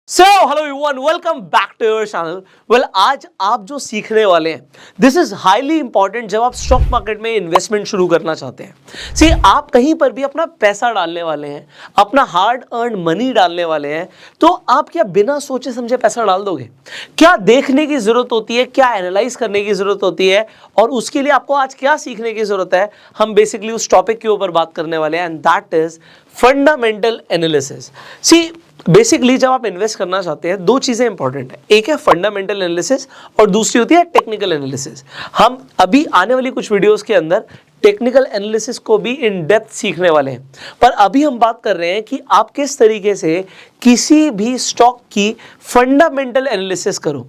So hello everyone, welcome back to your channel. Well, आज आप जो सीखने वाले हैं दिस इज हाईली इंपॉर्टेंट जब आप स्टॉक मार्केट में इन्वेस्टमेंट शुरू करना चाहते हैं। सी, आप कहीं पर भी अपना पैसा डालने वाले हैं, अपना हार्ड अर्न मनी डालने वाले हैं, तो आप क्या बिना सोचे समझे पैसा डाल दोगे? क्या देखने की जरूरत होती है, क्या एनालाइज करने की जरूरत होती है, और उसके लिए आपको आज क्या सीखने की जरूरत है? हम बेसिकली उस टॉपिक के ऊपर बात करने वाले हैं, and that is fundamental analysis. See, basically जब आप इन्वेस्ट करना चाहते हैं, दो चीजें इंपॉर्टेंट है। एक है फंडामेंटल एनालिसिस और दूसरी होती है टेक्निकल एनालिसिस। हम अभी आने वाली कुछ वीडियोस के अंदर टेक्निकल एनालिसिस को भी इन डेप्थ सीखने वाले हैं, पर अभी हम बात कर रहे हैं कि आप किस तरीके से किसी भी स्टॉक की फंडामेंटल एनालिसिस करो।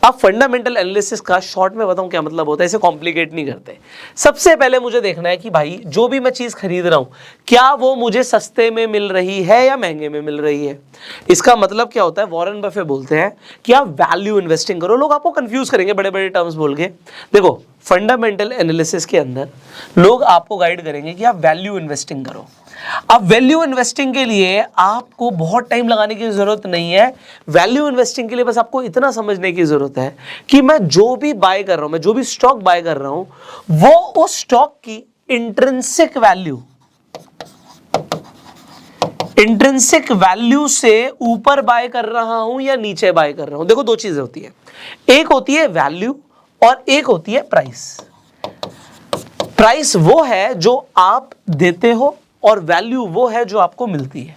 आप फंडामेंटल एनालिसिस का शॉर्ट में बताऊं क्या मतलब होता है, इसे कॉम्प्लिकेट नहीं करते। सबसे पहले मुझे देखना है कि भाई जो भी मैं चीज खरीद रहा हूं, क्या वो मुझे सस्ते में मिल रही है या महंगे में मिल रही है। इसका मतलब क्या होता है, वॉरेन बफे बोलते हैं कि आप वैल्यू इन्वेस्टिंग करो। लोग आपको कंफ्यूज करेंगे बड़े बड़े टर्म्स बोल के। देखो, फंडामेंटल एनालिसिस के अंदर लोग आपको गाइड करेंगे कि आप वैल्यू इन्वेस्टिंग करो। अब वैल्यू इन्वेस्टिंग के लिए आपको बहुत टाइम लगाने की जरूरत नहीं है। वैल्यू इन्वेस्टिंग के लिए बस आपको इतना समझने की जरूरत है कि मैं जो भी बाय कर रहा हूं, मैं जो भी स्टॉक बाय कर रहा हूं, वो उस स्टॉक की इंट्रिंसिक वैल्यू से ऊपर बाय कर रहा हूं या नीचे बाय कर रहा हूं। देखो, दो चीजें होती है, एक होती है वैल्यू और एक होती है प्राइस। प्राइस वो है जो आप देते हो और वैल्यू वो है जो आपको मिलती है।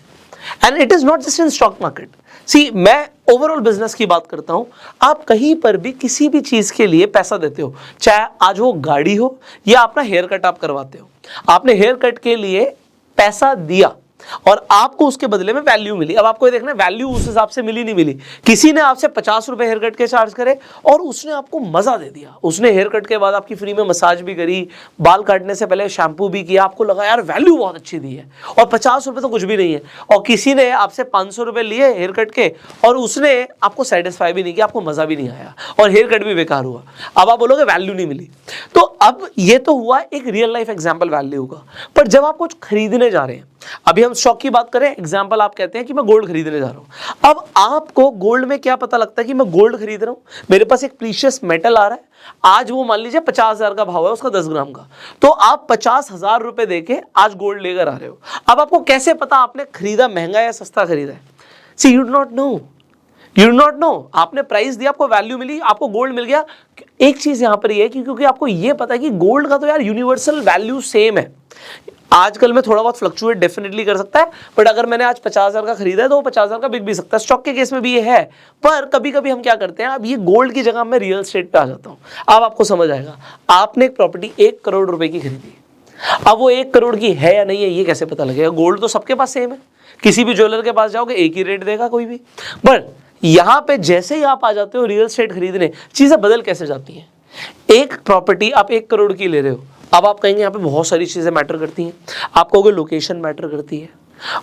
And it is not just in stock market. See, मैं ओवरऑल बिजनेस की बात करता हूं। आप कहीं पर भी किसी भी चीज के लिए पैसा देते हो, चाहे आज वो गाड़ी हो या अपना हेयर कट आप करवाते हो। आपने हेयर कट के लिए पैसा दिया और आपको उसके बदले में वैल्यू मिली। अब आपको ये देखना है वैल्यू उस हिसाब से मिली नहीं मिली। किसी ने आपसे 50 रुपए हेयर कट के चार्ज करे और उसने आपको मजा दे दिया। उसने हेयर कट के बाद आपकी फ्री में मसाज भी करी, बाल काटने से पहले शैम्पू भी किया, आपको लगा यार वैल्यू बहुत अच्छी दी है, और 50 रुपए तो कुछ भी नहीं है। और किसी ने आपसे 500 रुपए लिए हेयर कट के और उसने आपको सेटिस्फाई भी नहीं किया, आपको मजा भी नहीं आया और हेयर कट भी बेकार हुआ। अब आप बोलोगे वैल्यू नहीं मिली। तो अब ये तो हुआ एक रियल लाइफ एग्जाम्पल वैल्यू का। पर जब आप कुछ खरीदने जा रहे हैं, अभी हम स्टॉक की बात करें, एग्जांपल आप कहते हैं कि मैं गोल्ड खरीदने जा रहा हूं। अब आपको गोल्ड में क्या पता लगता है कि मैं गोल्ड खरीद रहा हूं, मेरे पास एक प्रीशियस मेटल आ रहा है, आज वो मान लीजिए 50,000 का भाव है उसका 10 ग्राम का, तो आप 50,000 रुपए देके आज गोल्ड लेकर आ रहे हो। अब आपको कैसे पता आपने खरीदा महंगा या सस्ता खरीदा है? सी, यू डू नॉट नो। आपने प्राइस दिया, आपको वैल्यू मिली, आपको गोल्ड मिल गया। एक चीज यहां पर ये है कि क्योंकि आपको ये पता है कि गोल्ड का तो यार यूनिवर्सल वैल्यू सेम है। आजकल में थोड़ा बहुत फ्लक्चुएट डेफिनेटली कर सकता है, बट अगर मैंने आज 50,000 का खरीदा है तो वो 50,000 का बिक भी सकता है। स्टॉक के केस में भी ये है। पर कभी कभी हम क्या करते हैं, अब ये गोल्ड की जगह मैं रियल एस्टेट पे आ जाता हूं। अब आपको समझ आएगा, आपने एक प्रॉपर्टी 1 करोड़ रुपए की खरीदी, अब वो 1 करोड़ की है या नहीं है ये कैसे पता लगेगा? गोल्ड तो सबके पास सेम है, किसी भी ज्वेलर के पास जाओगे एक ही रेट देगा कोई भी। बट यहां पे जैसे ही आप आ जाते हो रियल एस्टेट खरीदने, चीजें बदल कैसे जाती हैं। एक प्रॉपर्टी आप 1 करोड़ की ले रहे हो, अब आप कहेंगे यहाँ पे बहुत सारी चीजें मैटर करती हैं। आप कहोगे लोकेशन मैटर करती है,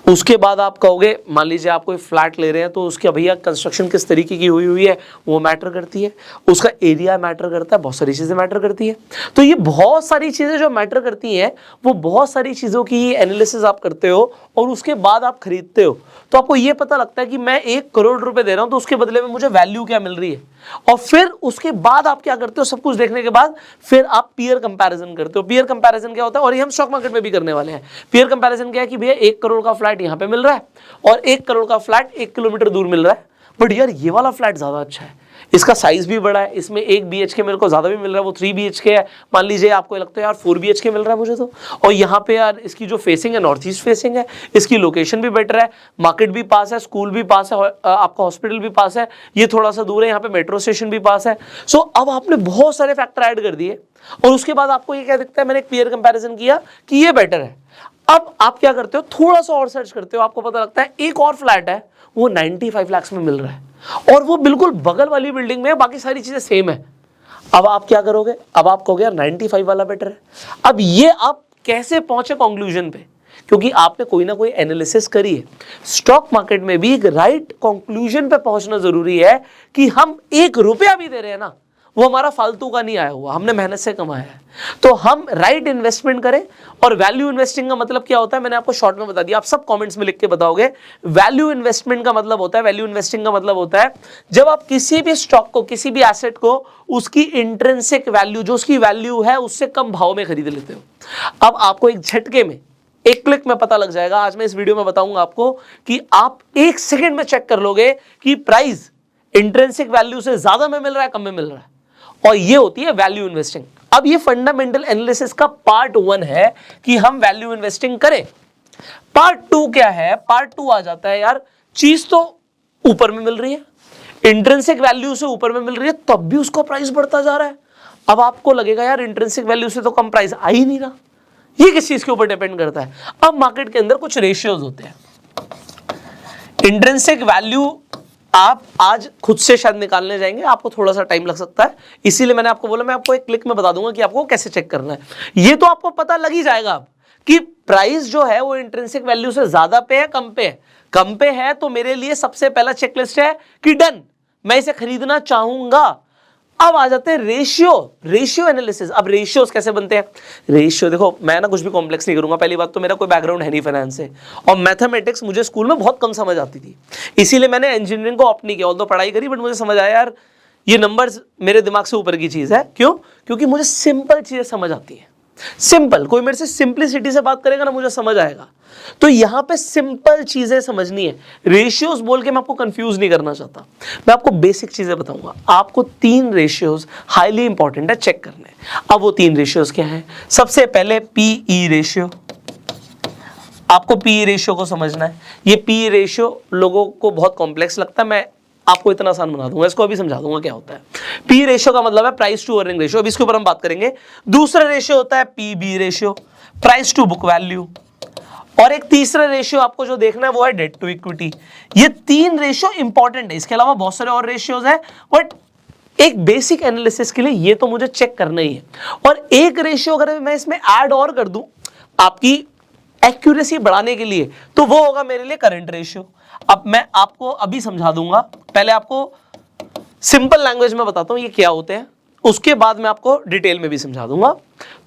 उसके बाद आप कहोगे मान लीजिए आप कोई फ्लैट ले रहे हैं तो उसके भैया कंस्ट्रक्शन किस तरीके की हुई है वो मैटर करती है, उसका एरिया मैटर करता है, बहुत सारी चीजें मैटर करती है। तो ये बहुत सारी चीजें जो मैटर करती हैं, वो बहुत सारी चीजों की एनालिसिस आप करते हो और उसके बाद आप खरीदते हो। तो आपको ये पता लगता है कि मैं 1 करोड़ रुपए दे रहा हूं तो उसके बदले में मुझे वैल्यू क्या मिल रही है। और फिर उसके बाद आप क्या करते हो, सब कुछ देखने के बाद फिर आप पीयर कंपैरिजन करते हो। पीयर कंपैरिजन क्या होता है, और ये हम स्टॉक मार्केट में भी करने वाले हैं। पीयर कंपैरिजन क्या है कि भैया 1 करोड़ का फ्लैट यहां पे मिल रहा है और 1 करोड़ का फ्लैट 1 किलोमीटर दूर मिल रहा है, बट यार ये वाला फ्लैट ज्यादा अच्छा है, इसका साइज भी बड़ा है, इसमें 1 BHK मेरे को ज्यादा भी मिल रहा है, वो 3 BHK है। मान लीजिए आपको लगता है यार 4 BHK मिल रहा है मुझे तो, और यहाँ पे यार इसकी जो फेसिंग है नॉर्थ ईस्ट फेसिंग है, इसकी लोकेशन भी बेटर है, मार्केट भी पास है, स्कूल भी पास है, आपका हॉस्पिटल भी पास है, ये थोड़ा सा दूर है, यहाँ पे मेट्रो स्टेशन भी पास है। सो अब आपने बहुत सारे फैक्टर ऐड कर दिए और उसके बाद आपको ये क्या दिखता है, मैंने एक पीयर कंपैरिजन किया कि ये बेटर है। अब आप क्या करते हो, थोड़ा सा और सर्च करते हो, आपको पता लगता है एक और फ्लैट है वो 95 लाख में मिल रहा है और वो बिल्कुल बगल वाली बिल्डिंग में है, बाकी सारी चीजें सेम है। अब आप क्या करोगे, अब आप कहोगे यार 95 वाला बेटर है। अब ये आप कैसे पहुंचे कंक्लूजन पे, क्योंकि आपने कोई ना कोई एनालिसिस करी है। स्टॉक मार्केट में भी एक राइट कंक्लूजन पे पहुंचना जरूरी है कि हम 1 रुपया भी दे रहे हैं ना, वो हमारा फालतू का नहीं आया हुआ, हमने मेहनत से कमाया है। तो हम राइट इन्वेस्टमेंट करें। और वैल्यू इन्वेस्टिंग का मतलब क्या होता है, मैंने आपको शॉर्ट में बता दिया, आप सब कमेंट्स में लिख के बताओगे। वैल्यू इन्वेस्टमेंट का मतलब होता है, वैल्यू इन्वेस्टिंग का मतलब होता है जब आप किसी भी स्टॉक को, किसी भी एसेट को उसकी इंट्रिंसिक वैल्यू, जो उसकी वैल्यू है, उससे कम भाव में खरीद लेते हो। अब आपको एक झटके में, एक क्लिक में पता लग जाएगा। आज मैं इस वीडियो में बताऊंगा आपको कि आप एक सेकंड में चेक कर लोगे कि प्राइस इंट्रिंसिक वैल्यू से ज्यादा में मिल रहा है, कम में मिल रहा है, और ये होती है वैल्यू इन्वेस्टिंग। अब ये फंडामेंटल एनालिसिस का पार्ट 1 है कि हम वैल्यू इन्वेस्टिंग करें। पार्ट 2 क्या है? पार्ट 2 आ जाता है यार, चीज तो ऊपर में मिल रही है, इंट्रिंसिक वैल्यू से ऊपर में मिल रही है, तब भी उसका प्राइस बढ़ता जा रहा है। अब आपको लगेगा यार इंट्रिंसिक वैल्यू से तो कम प्राइस आ ही नहीं रहा, ये किस चीज के ऊपर डिपेंड करता है? अब मार्केट के अंदर कुछ रेशियोज होते हैं। इंट्रिंसिक वैल्यू आप आज खुद से शायद निकालने जाएंगे, आपको थोड़ा सा टाइम लग सकता है, इसीलिए मैंने आपको बोला मैं आपको एक क्लिक में बता दूंगा कि आपको कैसे चेक करना है। ये तो आपको पता लग ही जाएगा अब कि प्राइस जो है वो इंट्रिंसिक वैल्यू से ज्यादा पे है, कम पे है। कम पे है तो मेरे लिए सबसे पहला चेकलिस्ट है कि डन, मैं इसे खरीदना चाहूंगा। अब आ जाते हैं रेशियो एनालिसिस। अब रेशियोज कैसे बनते हैं? रेशियो देखो, मैं ना कुछ भी कॉम्प्लेक्स नहीं करूंगा। पहली बात तो मेरा कोई बैकग्राउंड है नहीं फाइनेंस से, और मैथमेटिक्स मुझे स्कूल में बहुत कम समझ आती थी, इसीलिए मैंने इंजीनियरिंग को ऑप्ट नहीं किया। ऑल्दो पढ़ाई करी, बट मुझे समझ आया यार ये नंबर्स मेरे दिमाग से ऊपर की चीज है। क्यों? क्योंकि मुझे सिंपल चीजें समझ आती है। सिंपल, कोई मेरे से सिंपलिसिटी से बात करेगा ना, मुझे समझ आएगा। तो यहां पे सिंपल चीजें समझनी है। रेशियोज बोल के मैं आपको कंफ्यूज नहीं करना चाहता, मैं आपको बेसिक चीजें बताऊंगा। आपको 3 रेशियोज हाईली इंपॉर्टेंट है चेक करने। अब वो 3 रेशियोज क्या है? सबसे पहले पीई रेशियो। आपको पीई रेशियो को समझना है। ये पीई रेशियो लोगों को बहुत कॉम्प्लेक्स लगता है, मैं आपको इतना आसान बना दूंगा, इसको अभी समझा दूंगा क्या होता है। पी रेशियो का मतलब है प्राइस टू अर्निंग रेशियो, अब इसके ऊपर हम बात करेंगे। दूसरा रेशियो होता है PB ratio, price to book value. और एक तीसरा रेशियो आपको जो देखना है वो है डेट टू इक्विटी। ये 3 रेशियो इंपॉर्टेंट है, इसके अलावा बहुत सारे और रेशियोज हैं, बट एक बेसिक एनालिसिस के लिए ये तो मुझे चेक करना ही है। और एक रेशियो अगर मैं इसमें ऐड और कर दूं आपकी एक्यूरेसी बढ़ाने के लिए, तो वो होगा मेरे लिए करंट रेशियो। अब मैं आपको अभी समझा दूंगा, पहले आपको सिंपल लैंग्वेज में बताता हूं ये क्या होते हैं, उसके बाद मैं आपको डिटेल में भी समझा दूंगा।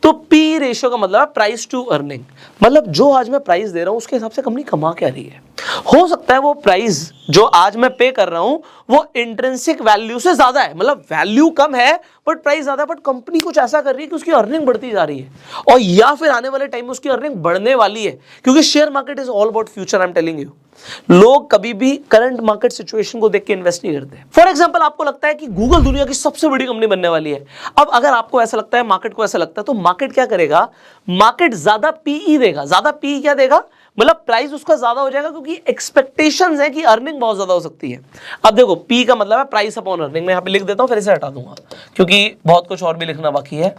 तो पी रेशियो का मतलब है प्राइस टू अर्निंग, मतलब जो आज मैं प्राइस दे रहा हूं उसके हिसाब से कंपनी कमा क्या रही है। हो सकता है वो प्राइस जो आज मैं पे कर रहा हूं वो इंट्रिंसिक वैल्यू से ज्यादा है, मतलब वैल्यू कम है बट प्राइस ज्यादा है, बट कंपनी कुछ ऐसा कर रही है कि उसकी अर्निंग बढ़ती जा रही है, और या फिर आने वाले टाइम में उसकी अर्निंग बढ़ने वाली है, क्योंकि share market is all about future. I am telling you, लोग कभी भी करंट मार्केट सिचुएशन को देख के इन्वेस्ट नहीं करते। फॉर एग्जांपल, आपको लगता है कि गूगल दुनिया की सबसे बड़ी कंपनी बनने वाली है। अब अगर आपको ऐसा लगता है, मार्केट को ऐसा लगता है, तो मार्केट क्या करेगा? मार्केट ज्यादा पीई देगा। ज्यादा पीई क्या देगा? मतलब प्राइस उसका ज्यादा हो जाएगा, क्योंकि एक्सपेक्टेशंस है कि अर्निंग बहुत ज्यादा हो सकती है। अब देखो, पी का मतलब है प्राइस अपॉन अर्निंग। मैं यहां पे लिख देता हूं, फिर इसे हटा दूंगा क्योंकि बहुत कुछ और भी लिखना बाकी है।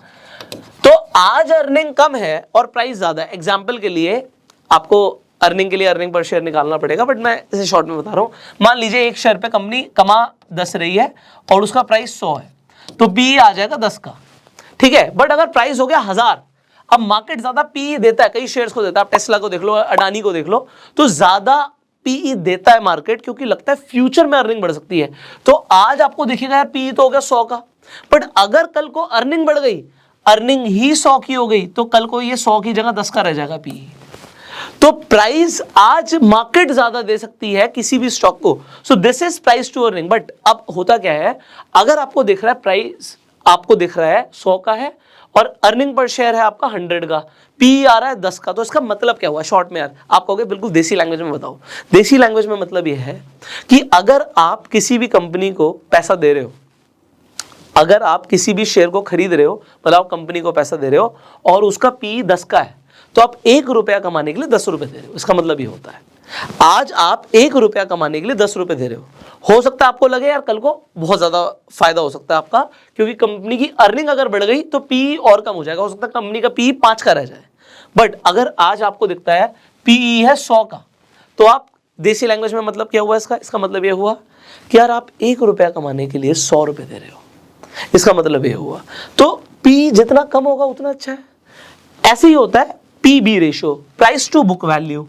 तो आज अर्निंग कम है और प्राइस ज्यादा है। एग्जांपल के लिए आपको अर्निंग के लिए अर्निंग पर शेयर निकालना पड़ेगा, बट मैं इसे शॉर्ट में बता रहा हूं। मान लीजिए एक शेयर पे कंपनी कमा 10 रही है और उसका प्राइस 100 है, तो पी आ जाएगा 10 का, ठीक है। बट अगर प्राइस हो गया 1000, अब मार्केट ज्यादा पी देता है, कई शेयर्स को देता है, आप टेस्ला को देख लो, अडानी को देख लो, तो ज्यादा पीई देता है मार्केट, क्योंकि लगता है फ्यूचर में अर्निंग बढ़ सकती है। तो आज आपको देखिएगा यार पीई तो हो गया 100 का, बट अगर कल को अर्निंग बढ़ गई, अर्निंग ही 100 की हो गई, तो कल को ये 100 की जगह 10 का रह जाएगा पीई। तो प्राइस आज मार्केट ज्यादा दे सकती है किसी भी स्टॉक को, so this is price to earning. But अब होता क्या है, अगर आपको दिख रहा है प्राइस, आपको दिख रहा है 100 का है और अर्निंग पर शेयर है आपका 100 का, पी आ रहा है 10 का, तो इसका मतलब क्या हुआ? शॉर्ट में यार आप कहोगे बिल्कुल देसी लैंग्वेज में बताओ। देसी लैंग्वेज में मतलब यह है कि अगर आप किसी भी कंपनी को पैसा दे रहे हो, अगर आप किसी भी शेयर को खरीद रहे हो, मतलब आप कंपनी को पैसा दे रहे हो और उसका पी 10 का है, तो आप 1 रुपया कमाने के लिए 10 रुपए दे रहे हो। इसका मतलब ये होता है आज आप 1 रुपया कमाने के लिए 10 रुपए दे रहे हो सकता है आपको लगे यार कल को बहुत ज्यादा फायदा हो सकता है आपका, क्योंकि कंपनी की अर्निंग अगर बढ़ गई तो पी और कम हो जाएगा, हो सकता है कंपनी का पी 5 का रह जाए। बट अगर आज आपको दिखता है पीई है 100 का, तो आप देसी लैंग्वेज में मतलब क्या हुआ इसका मतलब यह हुआ कि यार आप 1 रुपया कमाने के लिए 100 रुपए दे रहे हो, इसका मतलब यह हुआ। तो पी जितना कम होगा उतना अच्छा है। ऐसे ही होता है PB ratio, price to book value.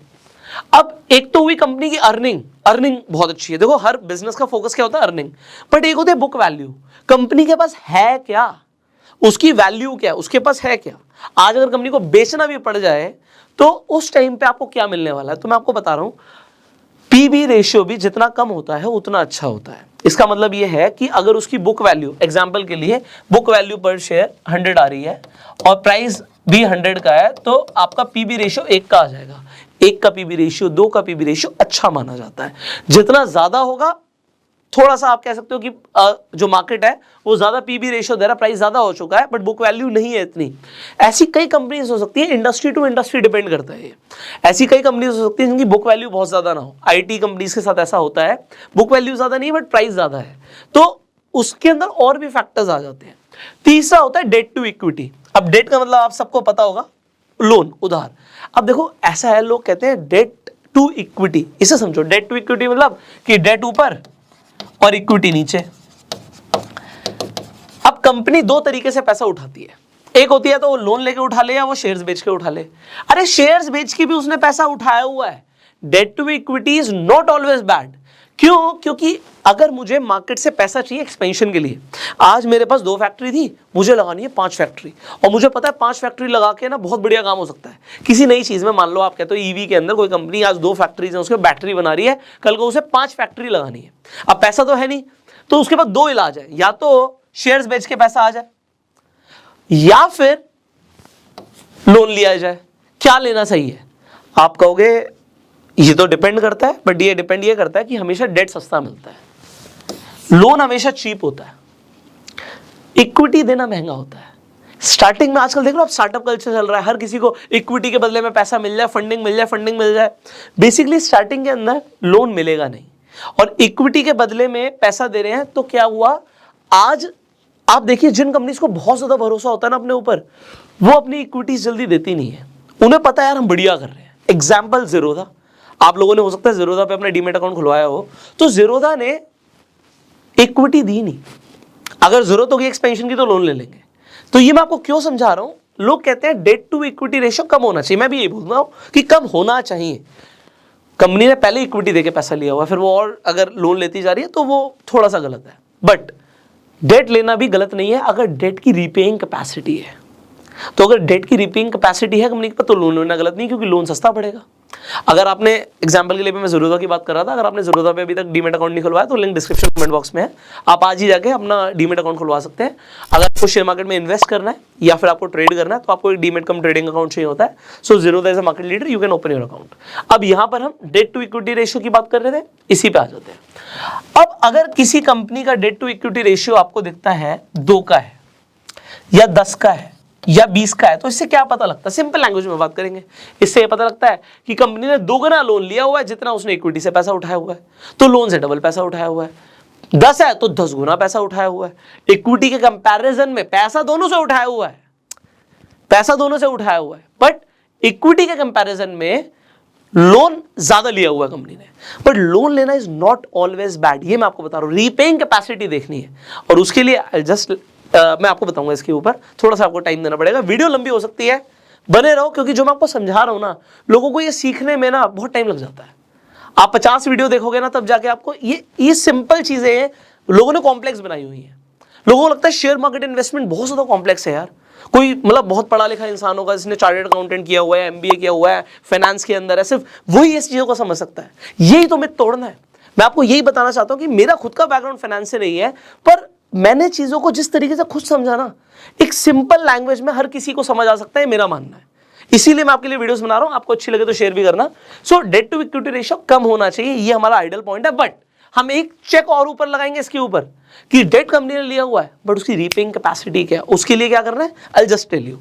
अब एक तो हुई कंपनी की अर्निंग, अर्निंग बहुत अच्छी है। देखो हर बिजनेस का फोकस क्या होता है, अर्निंग। बट एक होती है बुक वैल्यू, कंपनी के पास है क्या, उसकी वैल्यू क्या, उसके पास है क्या। आज अगर कंपनी को बेचना भी पड़ जाए तो उस टाइम पे आपको क्या मिलने वाला है। तो मैं आपको बता रहा हूं, पीबी रेशियो भी जितना कम होता है उतना अच्छा होता है। इसका मतलब यह है कि अगर उसकी बुक वैल्यू, एग्जांपल के लिए बुक वैल्यू पर शेयर 100 आ रही है और प्राइस भी 100 का है, तो आपका पीबी रेशियो 1 का आ जाएगा। 1 का पीबी रेशियो, 2 का पीबी रेशियो अच्छा माना जाता है। जितना ज्यादा होगा, थोड़ा सा आप कह सकते हो कि जो मार्केट है वो ज्यादा पीबी रेशियो दे रहा, प्राइस ज्यादा हो चुका है बट बुक वैल्यू नहीं है इतनी। ऐसी कई कंपनीज हो सकती है, इंडस्ट्री टू इंडस्ट्री डिपेंड करता है ये। ऐसी कई कंपनीज हो सकती है जिनकी बुक वैल्यू बहुत ज्यादा ना हो। आईटी कंपनीज के साथ ऐसा होता है, बुक वैल्यू ज्यादा नहीं बट प्राइस ज्यादा है, तो उसके अंदर और भी फैक्टर्स आ जाते हैं। तीसरा होता है डेट टू इक्विटी। अब डेट का मतलब आप सबको पता होगा, लोन, उधार। अब देखो ऐसा है, लोग कहते हैं डेट टू इक्विटी, इसे समझो। डेट टू इक्विटी मतलब कि डेट ऊपर और इक्विटी नीचे। अब कंपनी दो तरीके से पैसा उठाती है, एक होती है तो वो लोन लेके उठा ले या वो शेयर्स बेच के उठा ले। अरे शेयर्स बेच के भी उसने पैसा उठाया हुआ है। Debt to equity is not always bad. क्यों? क्योंकि अगर मुझे मार्केट से पैसा चाहिए एक्सपेंशन के लिए, आज मेरे पास 2 फैक्ट्री थी, मुझे लगानी है 5 फैक्ट्री, और मुझे पता है 5 फैक्ट्री लगा के ना बहुत बढ़िया काम हो सकता है किसी नई चीज में। मान लो आप कहते हो ईवी के अंदर कोई कंपनी आज 2 फैक्ट्रीज है, उसके बैटरी बना रही है, कल को उसे 5 फैक्ट्री लगानी है। अब पैसा तो है नहीं, तो उसके पास 2 इलाज है, या तो शेयर्स बेच के पैसा आ जाए या फिर लोन लिया जाए। क्या लेना सही है? आप कहोगे ये तो डिपेंड करता है, बट ये डिपेंड ये करता है कि हमेशा डेट सस्ता मिलता है, लोन हमेशा चीप होता है, इक्विटी देना महंगा होता है। स्टार्टिंग में आजकल देख लो आप, स्टार्टअप कल्चर चल रहा है, हर किसी को इक्विटी के बदले में पैसा मिल जाए, फंडिंग मिल जाए, फंडिंग मिल जाए। बेसिकली स्टार्टिंग के अंदर लोन मिलेगा नहीं और इक्विटी के बदले में पैसा दे रहे हैं। तो क्या हुआ, आज आप देखिए जिन कंपनीज को बहुत ज्यादा भरोसा होता है ना अपने ऊपर, वो अपनी इक्विटीज जल्दी देती नहीं है। उन्हें पता है यार हम बढ़िया कर रहे हैं। एग्जाम्पल ज़ीरोधा, आप लोगों ने हो सकता है ज़ीरोधा पे अपना डीमैट अकाउंट खुलवाया हो, तो ज़ीरोधा ने इक्विटी दी नहीं। अगर जरूरत होगी एक्सपेंशन की तो लोन ले लेंगे। तो ये मैं आपको क्यों समझा रहा हूं, लोग कहते हैं डेट टू इक्विटी रेशियो कम होना चाहिए, मैं भी यही बोल रहा हूं कि कम होना चाहिए। कंपनी ने पहले इक्विटी देके पैसा लिया हुआ है, फिर वो और अगर लोन लेती जा रही है तो वो थोड़ा सा गलत है। बट डेट लेना भी गलत नहीं है अगर डेट की रीपेइंग कैपेसिटी है। तो अगर डेट की रीपेइंग कैपेसिटी है कंपनी के पास तो लोन लेना गलत नहीं, क्योंकि लोन सस्ता पड़ेगा। अगर आपने, एग्जांपल के लिए मैं ज़ीरोधा की बात कर रहा था, अगर आपने ज़ीरोधा पे अभी तक डीमैट अकाउंट नहीं खुलवाया तो लिंक डिस्क्रिप्शन कमेंट बॉक्स में है, आप आज ही जाके अपना डीमैट अकाउंट खुलवा सकते हैं। अगर आपको शेयर मार्केट में इन्वेस्ट करना है या फिर आपको ट्रेड करना है तो आपको एक डीमैट कम ट्रेडिंग अकाउंट चाहिए होता है। So Zerodha is a market leader, you can open your account. अब यहाँ पर हम डेट टू इक्विटी रेशियो की बात कर रहे थे, इसी पे आ जाते हैं। अब अगर किसी कंपनी का डेट टू इक्विटी रेशियो आपको दिखता है 2 का है या 10 का है या 20 का है, तो इससे क्या पता लगता है? सिंपल लैंग्वेज में बात करेंगे, इससे ये पता लगता है कि कंपनी ने 2 गुना लोन लिया हुआ है जितना उसने इक्विटी से पैसा उठाया हुआ है, तो लोन से डबल पैसा उठाया हुआ है। 10 है तो 10 गुना पैसा उठाया हुआ है। इक्विटी के कंपैरिजन में पैसा दोनों से उठाया हुआ है, पैसा दोनों से उठाया हुआ है, बट इक्विटी के कंपैरिजन में लोन ज्यादा लिया हुआ है कंपनी ने। बट लोन लेना इज नॉट ऑलवेज बैड, ये मैं आपको बता रहा हूं। रीपेइंग कैपेसिटी देखनी है और उसके लिए जस्ट मैं आपको बताऊंगा, इसके ऊपर थोड़ा सा आपको टाइम देना पड़ेगा, वीडियो लंबी हो सकती है, बने रहो, क्योंकि जो मैं आपको समझा रहा हूं ना, लोगों को ये सीखने में ना बहुत टाइम लग जाता है। आप 50 वीडियो देखोगे ना तब जाके आपको ये सिंपल चीजें हैं लोगों ने कॉम्प्लेक्स बनाई हुई है। लोगों को लगता है शेयर मार्केट इन्वेस्टमेंट बहुत ज्यादा कॉम्प्लेक्स है यार। कोई मतलब बहुत पढ़ा लिखा इंसान होगा जिसने चार्टर्ड अकाउंटेंट किया हुआ है, एमबीए किया हुआ है, फाइनेंस के अंदर है, सिर्फ वही इस चीजों को समझ सकता है। यही तो मिथ तोड़ना है। मैं आपको यही बताना चाहता हूं कि मेरा खुद का बैकग्राउंड फाइनेंस से नहीं है, पर मैंने चीजों को जिस तरीके से खुद समझा ना, एक सिंपल लैंग्वेज में हर किसी को समझ आ सकता है, मेरा मानना है। इसीलिए मैं आपके लिए वीडियोस बना रहा हूं, आपको अच्छी लगे तो शेयर भी करना। सो डेट टू इक्विटी रेशियो कम होना चाहिए, ये हमारा आइडियल पॉइंट है। बट हम एक चेक और ऊपर लगाएंगे इसके ऊपर कि डेट कंपनी ने लिया हुआ है बट उसकी रीपेइंग कैपेसिटी क्या है, उसके लिए क्या करना है, I just tell you.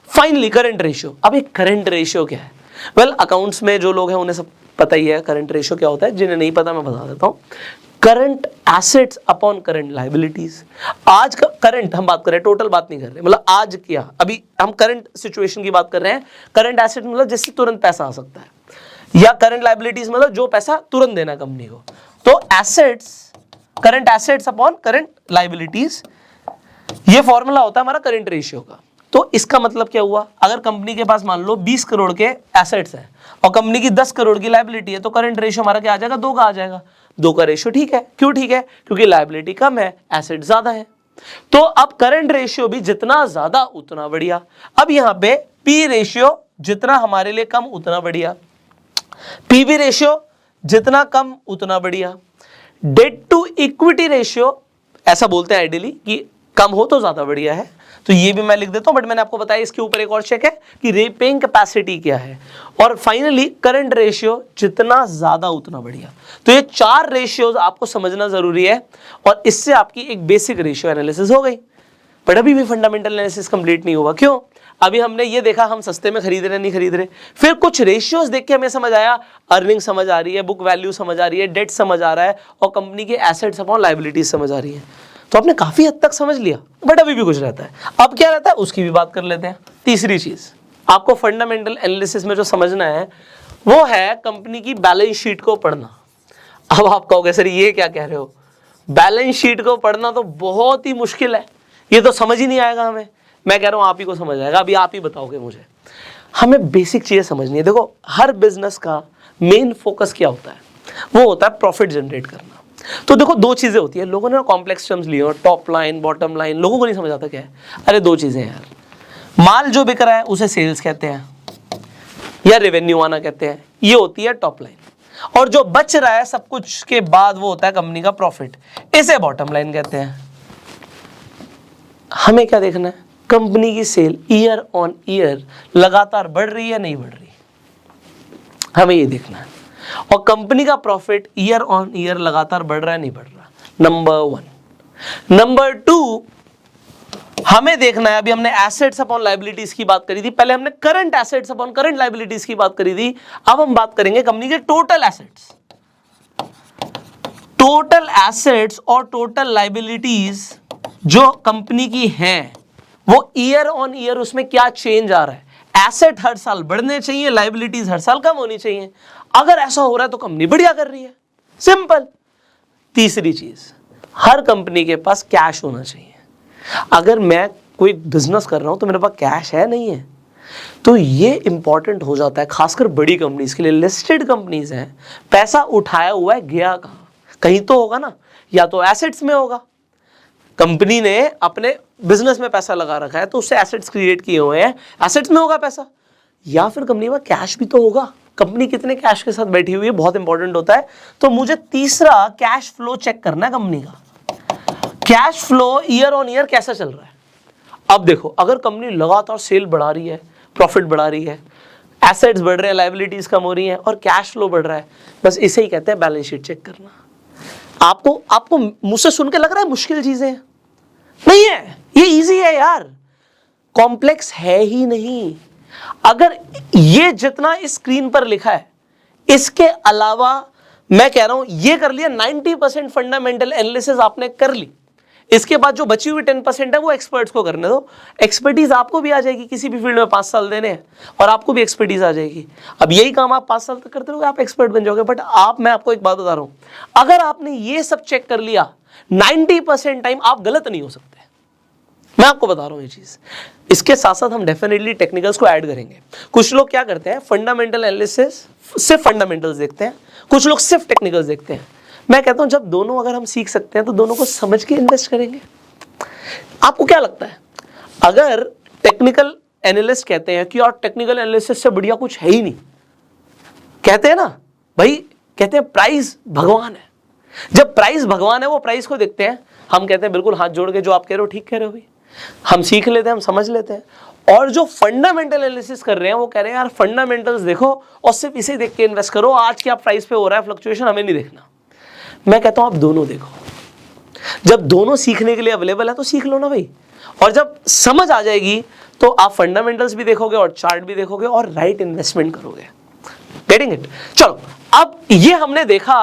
Finally current ratio. अब एक करंट रेशियो क्या है? वेल अकाउंट्स में जो लोग हैं उन्हें सब पता ही है करंट रेशियो क्या होता है, जिन्हें नहीं पता मैं बता देता हूं। Current assets upon current liabilities. आज का करंट हम बात कर रहे हैं, टोटल बात नहीं कर रहे, मतलब आज क्या, अभी हम करंट सिचुएशन की बात कर रहे हैं। करंट एसेट मतलब जिससे तुरंत पैसा आ सकता है, या करंट लाइबिलिटीज मतलब जो पैसा तुरंत देना कंपनी को। तो assets, current assets upon current liabilities, ये फॉर्मूला होता है हमारा करंट रेशियो का। तो इसका मतलब क्या हुआ, अगर कंपनी के पास मान लो 20 करोड़ के एसेट्स हैं और कंपनी की 10 करोड़ की लायबिलिटी है, तो करंट रेशियो हमारा क्या आ जाएगा, 2 का आ जाएगा। 2 का रेशियो ठीक है, क्यों ठीक है, क्योंकि लायबिलिटी कम है, एसेट ज्यादा है। तो अब करंट रेशियो भी जितना ज्यादा उतना बढ़िया। अब यहां पे पी रेशियो जितना हमारे लिए कम उतना बढ़िया, पीवी रेशियो जितना कम उतना बढ़िया, डेट टू इक्विटी रेशियो ऐसा बोलते हैं आइडियली कि कम हो तो ज्यादा बढ़िया है, तो ये भी मैं लिख देता हूं, बट मैंने आपको बताया इसके ऊपर एक और चेक है कि रीपेइंग कैपेसिटी क्या है, और फाइनली करंट रेशियो जितना ज्यादा उतना बढ़िया। तो ये 4 रेशियोज आपको समझना जरूरी है, और इससे आपकी एक बेसिक रेशियो एनालिसिस हो गई। बट अभी भी फंडामेंटल एनालिसिस कंप्लीट नहीं हुआ, क्यों, अभी हमने ये देखा हम सस्ते में खरीद रहे नहीं खरीद रहे, फिर कुछ रेशियोज देख के हमें समझ आया, अर्निंग समझ आ रही है, बुक वैल्यू समझ आ रही है, डेट समझ आ रहा है, और कंपनी के एसेट्स अपॉन लायबिलिटीज समझ आ रही है। तो आपने काफी हद तक समझ लिया, बट अभी भी कुछ रहता है। अब क्या रहता है उसकी भी बात कर लेते हैं। तीसरी चीज आपको फंडामेंटल एनालिसिस में जो समझना है वो है कंपनी की बैलेंस शीट को पढ़ना। अब आप कहोगे सर ये क्या कह रहे हो, बैलेंस शीट को पढ़ना तो बहुत ही मुश्किल है, ये तो समझ ही नहीं आएगा हमें। मैं कह रहा हूं आप ही को समझ आएगा, अभी आप ही बताओगे मुझे। हमें बेसिक चीजें समझनी है। देखो हर बिजनेस का मेन फोकस क्या होता है, वो होता है प्रॉफिट जनरेट करना। तो देखो 2 चीजें होती है, लोगों ने कॉम्प्लेक्स टर्म्स लिए और टॉप लाइन बॉटम लाइन, लोगों को नहीं समझ आता क्या है। अरे 2 चीजें यार, माल जो बिक रहा है उसे सेल्स कहते हैं या रेवेन्यू आना कहते हैं, ये होती है टॉप लाइन, और जो बच रहा है सब कुछ के बाद वो होता है कंपनी का प्रॉफिट, इसे बॉटम लाइन कहते हैं। हमें क्या देखना है, कंपनी की सेल ईयर ऑन ईयर लगातार बढ़ रही है नहीं बढ़ रही, हमें ये देखना है, और कंपनी का प्रॉफिट ईयर ऑन ईयर लगातार बढ़ रहा है नहीं बढ़ रहा, नंबर 1। नंबर 2 हमें देखना है, अभी हमने एसेट्स अपॉन लायबिलिटीज की बात करी थी, पहले हमने current assets upon current liabilities की बात करी थी, अब हम बात करेंगे कंपनी के टोटल एसेट्स। टोटल एसेट्स और टोटल लायबिलिटीज जो कंपनी की हैं वो ईयर ऑन ईयर उसमें क्या चेंज आ रहा है। एसेट हर साल बढ़ने चाहिए, लायबिलिटीज हर साल कम होनी चाहिए। अगर ऐसा हो रहा है तो कंपनी बढ़िया कर रही है, सिंपल। तीसरी चीज, हर कंपनी के पास कैश होना चाहिए। अगर मैं कोई बिजनेस कर रहा हूं तो मेरे पास कैश है नहीं है, तो ये इंपॉर्टेंट हो जाता है, खासकर बड़ी कंपनीज के लिए। लिस्टेड कंपनीज हैं, पैसा उठाया हुआ है गया कहां, कहीं तो होगा ना, या तो एसेट्स में होगा, कंपनी ने अपने बिजनेस में पैसा लगा रखा है तो उससे एसेट्स क्रिएट किए हुए हैं, एसेट्स में होगा पैसा, या फिर कंपनी में कैश भी तो होगा, कंपनी कितने कैश के साथ बैठी हुई है, बहुत इंपॉर्टेंट होता है। तो मुझे तीसरा कैश फ्लो चेक करना है कंपनी का, cash flow year on year कैसा चल रहा है। अब देखो अगर कंपनी लगातार सेल बढ़ा रही है, प्रॉफिट बढ़ा रही है, एसेट्स बढ़ रहे हैं, लायबिलिटीज कम हो रही हैं और कैश फ्लो बढ़ रहा है, बस इसे ही कहते हैं बैलेंस शीट चेक करना। आपको मुझसे सुन के लग रहा है मुश्किल चीजें, नहीं है, ये इजी है यार, कॉम्प्लेक्स है ही नहीं। अगर ये जितना इस स्क्रीन पर लिखा है इसके अलावा मैं कह रहा हूं ये कर लिया, 90% फंडामेंटल एनालिसिस आपने कर ली, इसके बाद जो बची हुई 10% है वो एक्सपर्ट्स को करने दो। एक्सपर्टीज आपको भी आ जाएगी, किसी भी फील्ड में 5 साल देने हैं और आपको भी एक्सपर्टीज आ जाएगी। अब यही काम आप 5 साल तक करते रहोगे, आप एक्सपर्ट बन जाओगे। बट मैं आपको एक बात बता रहा हूं, अगर आपने ये सब चेक कर लिया 90% टाइम आप गलत नहीं हो सकते, मैं आपको बता रहा हूं ये चीज। इसके साथ साथ हम डेफिनेटली टेक्निकल्स को ऐड करेंगे। कुछ लोग क्या करते हैं, फंडामेंटल एनालिसिस सिर्फ फंडामेंटल्स देखते हैं, कुछ लोग सिर्फ टेक्निकल्स देखते हैं। मैं कहता हूं जब दोनों अगर हम सीख सकते हैं तो दोनों को समझ के इन्वेस्ट करेंगे। आपको क्या लगता है, अगर टेक्निकल एनालिस्ट कहते हैं कि यार टेक्निकल एनालिसिस से बढ़िया कुछ है ही नहीं, कहते हैं ना भाई, कहते हैं प्राइस भगवान है। जब प्राइस भगवान है, वो प्राइस को देखते हैं, हम कहते हैं बिल्कुल हाथ जोड़ के जो आप कह रहे हो ठीक कह रहे हो भाई, हम सीख लेते हैं, हम समझ लेते हैं। और जो फंडामेंटल एनालिसिस कर रहे हैं वो कह रहे हैं यार फंडामेंटल्स देखो और सिर्फ इसे देख के इन्वेस्ट करो, आज क्या प्राइस पे हो रहा है फ्लक्चुएशन हमें नहीं देखना। मैं कहता हूं आप दोनों देखो, जब दोनों सीखने के लिए अवेलेबल है तो सीख लो ना भाई, और जब समझ आ जाएगी तो आप फंडामेंटल्स भी देखोगे और चार्ट भी देखोगे और राइट इन्वेस्टमेंट करोगे। Getting it? चलो अब ये हमने देखा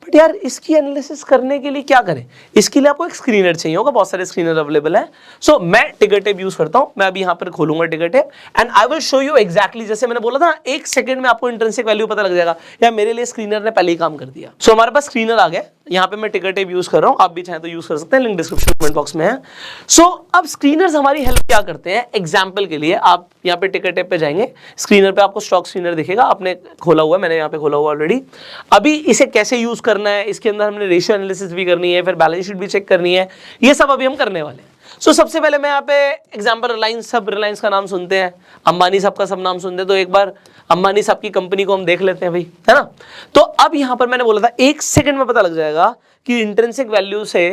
बट यार इसकी एनालिसिस करने के लिए क्या करें, इसके लिए आपको एक स्क्रीनर चाहिए होगा, बहुत सारे स्क्रीनर अवेलेबल है। सो मैं टिकर टेप यूज करता हूं, मैं अभी यहां पर खोलूंगा टिकर tape and I will show you exactly, जैसे मैंने बोला था एक सेकंड में आपको इंट्रिंसिक वैल्यू पता लग जाएगा। या मेरे लिए स्क्रीनर ने पहले ही काम कर दिया। सो हमारे पास स्क्रीनर आ गया, यहाँ पे मैं टिकर टेप यूज कर रहा हूँ, आप भी चाहें तो यूज कर सकते हैं, लिंक डिस्क्रिप्शन कमेंट बॉक्स में है। सो अब स्क्रीनर्स हमारी हेल्प क्या करते हैं, एग्जाम्पल के लिए आप यहाँ पे टिकर टेप पे जाएंगे, स्क्रीनर पे आपको स्टॉक स्क्रीनर दिखेगा, आपने खोला हुआ है, मैंने यहाँ पे खोला हुआ ऑलरेडी। अभी इसे कैसे यूज करना है, इसके अंदर हमने रेशियो एनालिसिस भी करनी है, फिर बैलेंस शीट भी चेक करनी है, ये सब अभी हम करने वाले हैं। सो सबसे पहले मैं यहाँ पे एग्जाम्पल रिलायंस, सब रिलायंस का नाम सुनते हैं, अंबानी साहब का सब नाम सुनते हैं, तो एक बार अंबानी साहब की कंपनी को हम देख लेते हैं भाई, है ना। तो अब यहाँ पर मैंने बोला था एक सेकंड में पता लग जाएगा कि इंट्रिंसिक वैल्यू से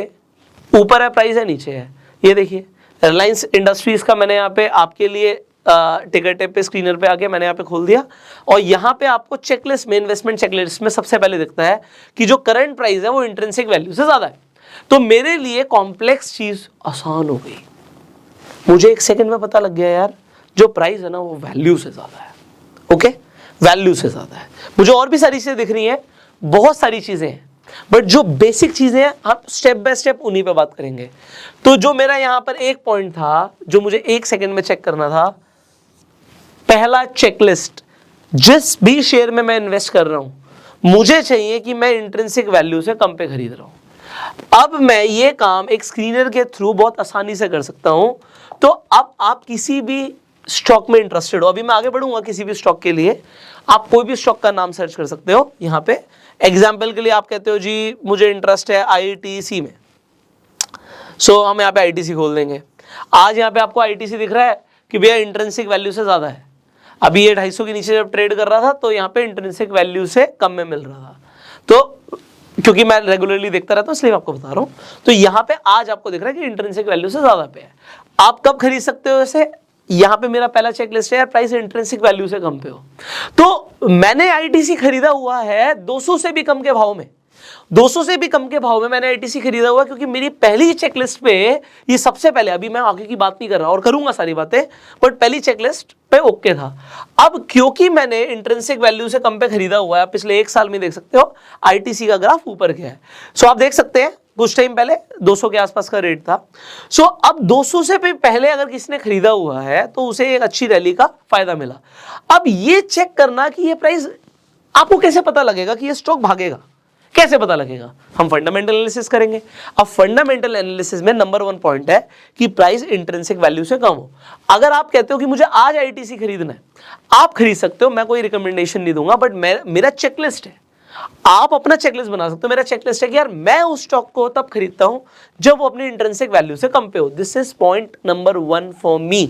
ऊपर है प्राइस है नीचे है। ये देखिए रिलायंस इंडस्ट्रीज का मैंने यहाँ पे आपके लिए टिकर टेप पे स्क्रीनर पे आके मैंने यहाँ पे खोल दिया, और यहाँ पे आपको चेकलिस्ट में, इन्वेस्टमेंट चेकलिस्ट में सबसे पहले दिखता है कि जो करंट प्राइस है वो इंट्रिंसिक वैल्यू से ज्यादा है। तो मेरे लिए कॉम्प्लेक्स चीज आसान हो गई, मुझे एक सेकंड में पता लग गया यार जो प्राइस है ना वो वैल्यू से ज्यादा है। ओके, वैल्यू से ज्यादा है। मुझे और भी सारी चीजें दिख रही हैं, बहुत सारी चीजें हैं, बट जो बेसिक चीजें हैं हम स्टेप बाय स्टेप उन्हीं पे बात करेंगे। तो जो मेरा यहां पर एक पॉइंट था जो मुझे एक सेकंड में चेक करना था, पहला चेकलिस्ट, जिस भी शेयर में मैं इन्वेस्ट कर रहा हूं मुझे चाहिए कि मैं इंट्रिंसिक वैल्यू से कम पे खरीद रहा हूं। अब मैं ये काम एक स्क्रीनर के थ्रू बहुत आसानी से कर सकता हूं। तो अब आप किसी भी स्टॉक में इंटरेस्टेड हो, अभी मैं आगे बढ़ूंगा किसी भी स्टॉक के लिए, आप कोई भी स्टॉक का नाम सर्च कर सकते हो। यहाँ पे एग्जाम्पल के लिए आप कहते हो जी मुझे इंटरेस्ट है आईटीसी में, सो हम यहाँ पे आईटीसी खोल देंगे। आज यहाँ पे आपको आईटीसी दिख रहा है कि भैया इंट्रिंसिक वैल्यू से ज्यादा है। अभी ये 250 के नीचे जब ट्रेड कर रहा था तो यहाँ पे इंट्रिंसिक वैल्यू से कम में मिल रहा था। तो क्योंकि मैं रेगुलरली देखता रहता हूँ इसलिए आपको बता रहा हूँ। तो यहाँ पे आज आपको दिख रहा है कि इंट्रिंसिक वैल्यू से ज्यादा पे है। आप कब खरीद सकते हो ऐसे, यहाँ पे मेरा पहला चेकलिस्ट है यार प्राइस इंट्रिंसिक वैल्यू से कम पे हो। तो मैंने आईटीसी खरीदा हुआ है 200 से भी कम के भाव में, 200 से भी कम के भाव में मैंने आईटीसी खरीदा हुआ, क्योंकि मेरी पहली चेकलिस्ट पे ये सबसे पहले, अभी मैं आगे की बात नहीं कर रहा और करूंगा सारी बातें, बट पहली चेकलिस्ट पे ओके था। अब क्योंकि मैंने इंट्रिंसिक वैल्यू से कम पे खरीदा हुआ है, पिछले 1 साल में देख सकते हो आईटीसी का ग्राफ ऊपर गया है। सो आप देख सकते हैं कुछ टाइम पहले 200 के आसपास का रेट था। सो अब 200 से पहले अगर किसी ने खरीदा हुआ है तो उसे एक अच्छी रैली का फायदा मिला। अब ये चेक करना कि ये प्राइस, आपको कैसे पता लगेगा कि ये स्टॉक भागेगा, कैसे पता लगेगा, हम फंडामेंटल एनालिसिस करेंगे। अब फंडामेंटल एनालिसिस में नंबर 1 पॉइंट है कि प्राइस इंट्रिंसिक वैल्यू से कम हो। अगर आप कहते हो कि मुझे आज आईटीसी खरीदना है, आप खरीद सकते हो, मैं कोई रिकमेंडेशन नहीं दूंगा, बट मेरा चेकलिस्ट है, आप अपना चेकलिस्ट बना सकते हो। मेरा चेकलिस्ट है कि यार मैं उस स्टॉक को तब खरीदता हूं जब वो अपनी इंट्रिंसिक वैल्यू से कम पे हो। This is point number 1 for me,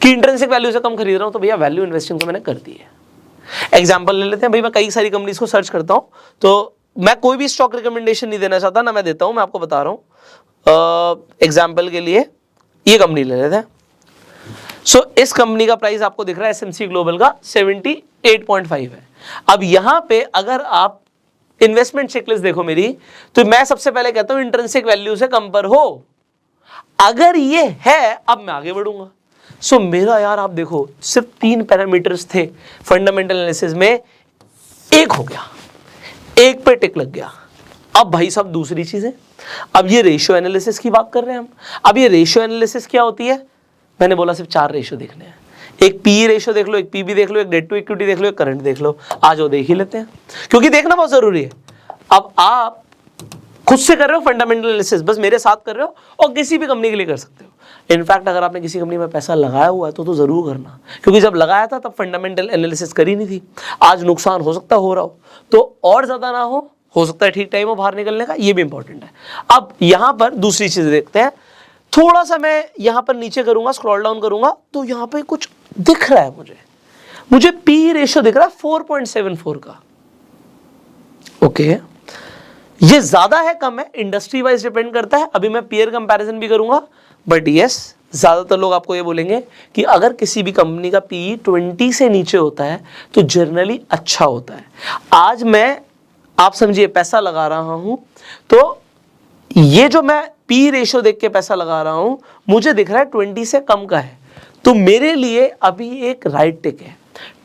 कि इंट्रिंसिक वैल्यू से कम खरीद रहा हूं तो भैया वैल्यू इन्वेस्टिंग तो मैंने कर दी है। एग्जांपल ले लेते हैं भाई, मैं कई सारी कंपनीज को सर्च करता हूं, तो मैं कोई भी स्टॉक रिकमेंडेशन नहीं देना चाहता, ना मैं देता हूं, मैं आपको बता रहा हूं। एग्जांपल के लिए ये कंपनी ले लेते हैं। सो इस कंपनी का प्राइस आपको दिख रहा है एसएमसी ग्लोबल का 78.5 है। अब यहां पे अगर आप इन्वेस्टमेंट चेकलिस्ट देखो मेरी, तो मैं सबसे पहले कहता हूं इंट्रिंसिक वैल्यू से कम पर हो। अगर ये है, अब मैं आगे बढ़ूंगा। सो मेरा यार आप देखो सिर्फ 3 पैरामीटर्स थे फंडामेंटल एनालिसिस में, एक हो गया, एक पे टिक लग गया। अब भाई साहब दूसरी चीज है, अब ये रेशियो एनालिसिस की बात कर रहे हैं हम। अब ये रेशियो एनालिसिस क्या होती है, मैंने बोला सिर्फ 4 रेशियो देखने हैं। एक पी रेशियो देख लो, एक पीबी देख लो, एक डेट टू इक्विटी देख लो, एक करंट देख लो। आज वो देख ही लेते हैं, क्योंकि देखना बहुत जरूरी है। अब आप खुद से कर रहे हो फंडामेंटल एनालिसिस, बस मेरे साथ कर रहे हो, और किसी भी कंपनी के लिए कर सकते हो। इनफैक्ट अगर आपने किसी कंपनी में पैसा लगाया हुआ है तो जरूर करना, क्योंकि जब लगाया था तब फंडामेंटल एनालिसिस करी नहीं थी। आज नुकसान हो सकता हो रहा हो, तो और ज्यादा ना हो सकता है ठीक टाइम हो बाहर निकलने का, ये भी इंपॉर्टेंट है। अब यहां पर दूसरी चीज देखते हैं, थोड़ा सा मैं यहां पर नीचे करूंगा, स्क्रॉल डाउन करूंगा, तो यहां पे कुछ दिख रहा है मुझे पी रेशियो दिख रहा है 4.74 का। ओके, ये ज्यादा है कम है, इंडस्ट्री वाइज डिपेंड करता है। अभी मैं पीयर कंपैरिजन भी करूंगा, बट यस ज्यादातर लोग आपको ये बोलेंगे कि अगर किसी भी कंपनी का पी 20 से नीचे होता है तो जनरली अच्छा होता है। आज मैं, आप समझिए, पैसा लगा रहा हूं, तो ये जो मैं पी रेशियो देख के पैसा लगा रहा हूं, मुझे दिख रहा है 20 से कम का है, तो मेरे लिए अभी एक राइट टिक है।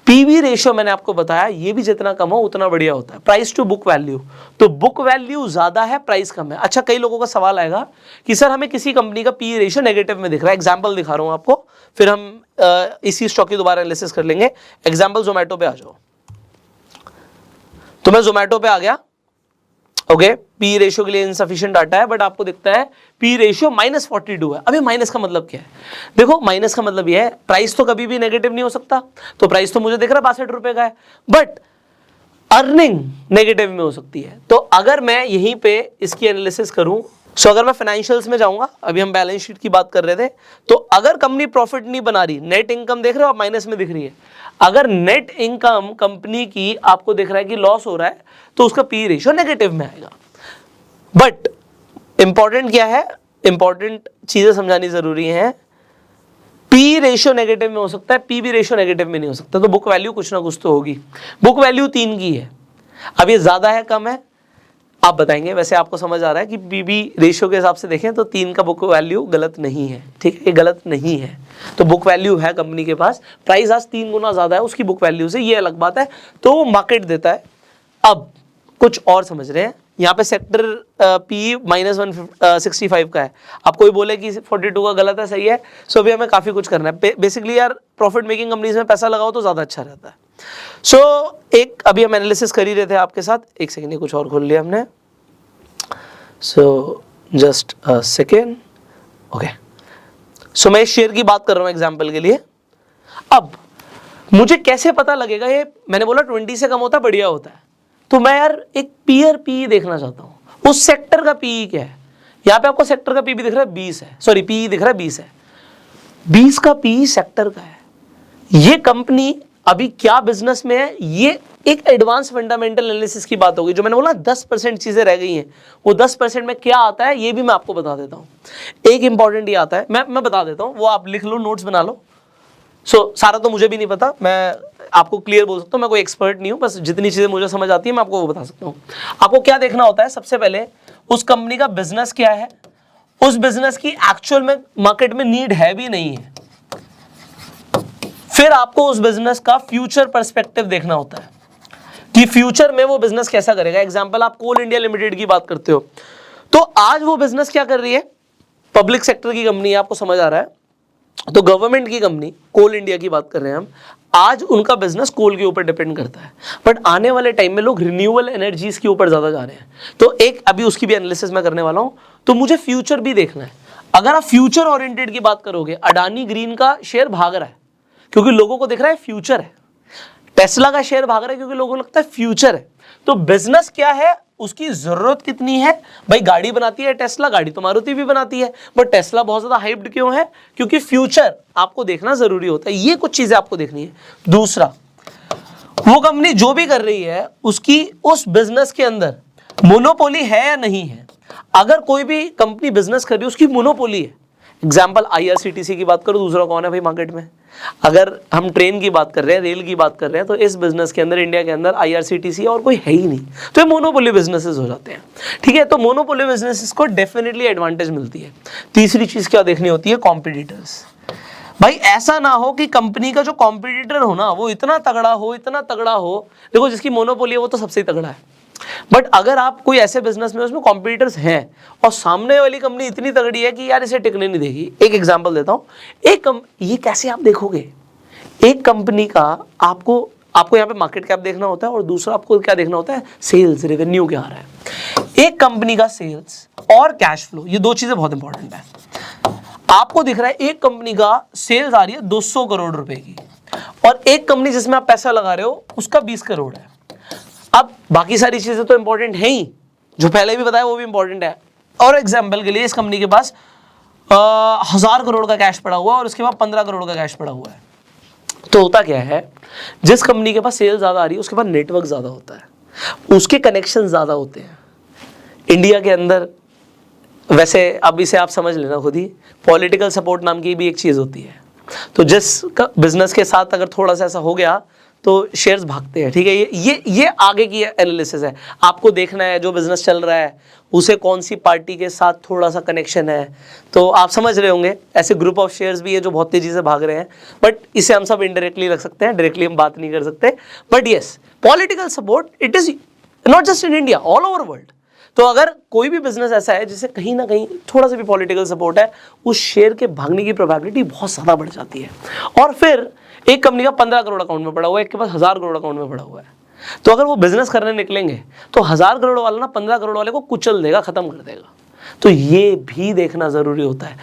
पीवी रेशियो मैंने आपको बताया, ये भी जितना कम हो उतना बढ़िया होता है। प्राइस टू बुक वैल्यू, तो बुक वैल्यू ज्यादा है, प्राइस कम है। अच्छा, कई लोगों का सवाल आएगा कि सर हमें किसी कंपनी का पी रेशियो नेगेटिव में दिख रहा है, एग्जांपल दिखा रहा हूं आपको, फिर हम इसी स्टॉक की दोबारा एनालिसिस कर लेंगे। एग्जांपल जोमेटो पे आ जाओ, तो मैं जोमेटो पे आ गया, ओके, पी रेशियो के लिए इनसफिशिएंट डाटा है, बट आपको दिखता है पी रेशियो -42 है। अभी माइनस का मतलब क्या है? देखो, माइनस का मतलब यह है प्राइस तो कभी भी नेगेटिव नहीं हो सकता, तो प्राइस तो मुझे दिख रहा है 62 रुपए का है, बट अर्निंग नेगेटिव में हो सकती है। तो अगर मैं यहीं पे इसकी एनालिसिस करूं, सो अगर मैं फाइनेंशियल्स में जाऊंगा, अभी हम बैलेंस शीट की बात कर रहे थे, तो अगर कंपनी प्रॉफिट नहीं बना रही, नेट इनकम देख रहे हो आप माइनस में दिख रही है, अगर नेट इनकम कंपनी की आपको दिख रहा है कि लॉस हो रहा है, तो उसका पी रेशियो नेगेटिव में आएगा। बट इंपॉर्टेंट क्या है, इंपॉर्टेंट चीजें समझानी जरूरी है। पी रेशियो नेगेटिव में हो सकता है, पीवी रेशियो नेगेटिव में नहीं हो सकता, तो बुक वैल्यू कुछ ना कुछ तो होगी। बुक वैल्यू 3 की है, अब ये ज्यादा है कम है आप बताएंगे। वैसे आपको समझ आ रहा है कि पीवी रेशियो के हिसाब से देखें तो 3 का बुक वैल्यू गलत नहीं है, ठीक है, ये गलत नहीं है। तो बुक वैल्यू है कंपनी के पास, प्राइस आज 3 गुना ज्यादा है उसकी बुक वैल्यू से, ये अलग बात है, तो वो मार्केट देता है। अब कुछ और समझ रहे हैं, यहाँ पे सेक्टर पी -165 का है, आप कोई बोले कि 42 का गलत है, सही है, सो अभी हमें काफी कुछ करना है। बेसिकली यार प्रॉफिट मेकिंग कंपनीज में पैसा लगाओ तो ज्यादा अच्छा रहता है। सो एक अभी हम एनालिसिस कर ही रहे थे आपके साथ, एक सेकेंड, ये कुछ और खोल लिया हमने, so just a second, okay. So मैं शेयर की बात कर रहा हूँ एग्जाम्पल के लिए। अब मुझे कैसे पता लगेगा, ये मैंने बोला 20 से कम होता है बढ़िया होता है, तो मैं यार एक पीयर पी देखना चाहता हूं, उस सेक्टर का पी क्या है। यहां पे आपको सेक्टर का पी भी दिख रहा है 20 है, सॉरी पी दिख रहा है 20 है, 20 का पी सेक्टर का है। ये कंपनी अभी क्या बिजनेस में है, ये एक एडवांस फंडामेंटल एनालिसिस की बात होगी। जो मैंने बोला 10% चीजें रह गई हैं, वो 10% में क्या आता है ये भी मैं आपको बता देता हूं। एक इंपॉर्टेंट ये आता है, मैं बता देता हूं, वो आप लिख लो, नोट्स बना लो। सारा तो मुझे भी नहीं पता, मैं आपको क्लियर बोल सकता हूँ, मैं कोई एक्सपर्ट नहीं हूँ, बस जितनी चीजें मुझे समझ आती है मैं आपको वो बता सकता हूँ। आपको क्या देखना होता है, सबसे पहले उस कंपनी का बिजनेस क्या है, उस बिजनेस की एक्चुअल में मार्केट में नीड है भी नहीं है। फिर आपको उस बिजनेस का फ्यूचर पर्सपेक्टिव देखना होता है कि फ्यूचर में वो बिजनेस कैसा करेगा। एग्जांपल, आप कोल इंडिया लिमिटेड की बात करते हो, तो आज वो बिजनेस क्या कर रही है, पब्लिक सेक्टर की कंपनी है, आपको समझ आ रहा है, तो गवर्नमेंट की कंपनी, कोल इंडिया की बात कर रहे हैं हम, आज उनका बिजनेस कोल के ऊपर डिपेंड करता है, बट आने वाले टाइम में लोग रिन्यूएबल एनर्जीज के ऊपर ज्यादा जा रहे हैं, तो एक अभी उसकी भी एनालिसिस मैं करने वाला हूं। तो मुझे फ्यूचर भी देखना है। अगर आप फ्यूचर ओरिएंटेड की बात करोगे, अडानी ग्रीन का शेयर भाग रहा है क्योंकि लोगों को दिख रहा है फ्यूचर है, टेस्ला का शेयर भाग रहा है क्योंकि लोगों को लगता है फ्यूचर है। तो बिजनेस क्या है, उसकी जरूरत कितनी है, भाई गाड़ी बनाती है टेस्ला, गाड़ी तो मारुति भी बनाती है, बट टेस्ला बहुत ज्यादा हाइप्ड क्यों है, क्योंकि फ्यूचर आपको देखना जरूरी होता है। ये कुछ चीजें आपको देखनी है। दूसरा, वो कंपनी जो भी कर रही है उसकी उस बिजनेस के अंदर मोनोपोली है या नहीं है। अगर कोई भी कंपनी बिजनेस कर रही है उसकी मोनोपोली है, एग्जाम्पल आईआरसीटीसी की बात करो, दूसरा कौन है भाई मार्केट में। अगर हम ट्रेन की बात कर रहे हैं, रेल की बात कर रहे हैं, तो इस बिजनेस के अंदर इंडिया के अंदर आईआरसीटीसी और कोई है ही नहीं, तो ये मोनोपोली बिजनेसेस हो जाते हैं, ठीक है। तो मोनोपोली बिजनेसेस को डेफिनेटली एडवांटेज मिलती है। तीसरी चीज क्या देखनी होती है, कॉम्पिटिटर्स। भाई ऐसा ना हो कि कंपनी का जो कॉम्पिटिटर हो ना वो इतना तगड़ा हो, इतना तगड़ा हो, देखो जिसकी मोनोपोली है वो तो सबसे ही तगड़ा है, बट अगर आप कोई ऐसे बिजनेस में उसमें कॉम्पिटिटर्स हैं और सामने वाली कंपनी इतनी तगड़ी है कि यार इसे टिकने नहीं देगी। एक एग्जांपल देता हूं, ये कैसे आप देखोगे, एक कंपनी का आपको यहाँ पे मार्केट कैप देखना होता है और दूसरा आपको क्या देखना होता है, सेल्स रेवेन्यू क्या आ रहा है। एक कंपनी का सेल्स और कैश फ्लो, ये दो चीजें बहुत इंपॉर्टेंट है। आपको दिख रहा है एक कंपनी का सेल्स आ रही है 200 करोड़ रुपए की, और एक कंपनी जिसमें आप पैसा लगा रहे हो उसका 20 करोड़ है। अब बाकी सारी चीजें तो इंपॉर्टेंट है ही, जो पहले भी बताया वो भी इंपॉर्टेंट है। और एग्जांपल के लिए इस कंपनी के पास 1000 करोड़ का कैश पड़ा हुआ है और उसके बाद 15 करोड़ का कैश पड़ा हुआ है। तो होता क्या है, जिस कंपनी के पास सेल ज्यादा आ रही है उसके पास नेटवर्क ज्यादा होता है, उसके कनेक्शन ज्यादा होते हैं इंडिया के अंदर। वैसे अब इसे आप समझ लेना खुद ही, पॉलिटिकल सपोर्ट नाम की भी एक चीज होती है। तो जिस बिजनेस के साथ अगर थोड़ा सा ऐसा हो गया तो शेयर्स भागते हैं, ठीक है। ये आगे की एनालिसिस है। आपको देखना है जो बिजनेस चल रहा है उसे कौन सी पार्टी के साथ थोड़ा सा कनेक्शन है, तो आप समझ रहे होंगे। ऐसे ग्रुप ऑफ शेयर्स भी है जो बहुत तेजी से भाग रहे हैं, बट इसे हम सब इनडायरेक्टली रख सकते हैं, डायरेक्टली हम बात नहीं कर सकते। But yes, political support it is not just in India, all over world. तो अगर कोई भी बिजनेस ऐसा है जिसे कहीं ना कहीं थोड़ा सा भी पॉलिटिकल सपोर्ट है, उस शेयर के भागने की प्रोबेबिलिटी बहुत ज़्यादा बढ़ जाती है। और फिर एक कंपनी का 15 करोड़ अकाउंट में पड़ा हुआ है, एक के पास 1000 करोड़ अकाउंट में पड़ा हुआ है, तो अगर वो बिजनेस करने निकलेंगे तो 1000 करोड़ वाला ना 15 करोड़ वाले को कुचल देगा, खत्म कर देगा। तो ये भी देखना जरूरी होता है।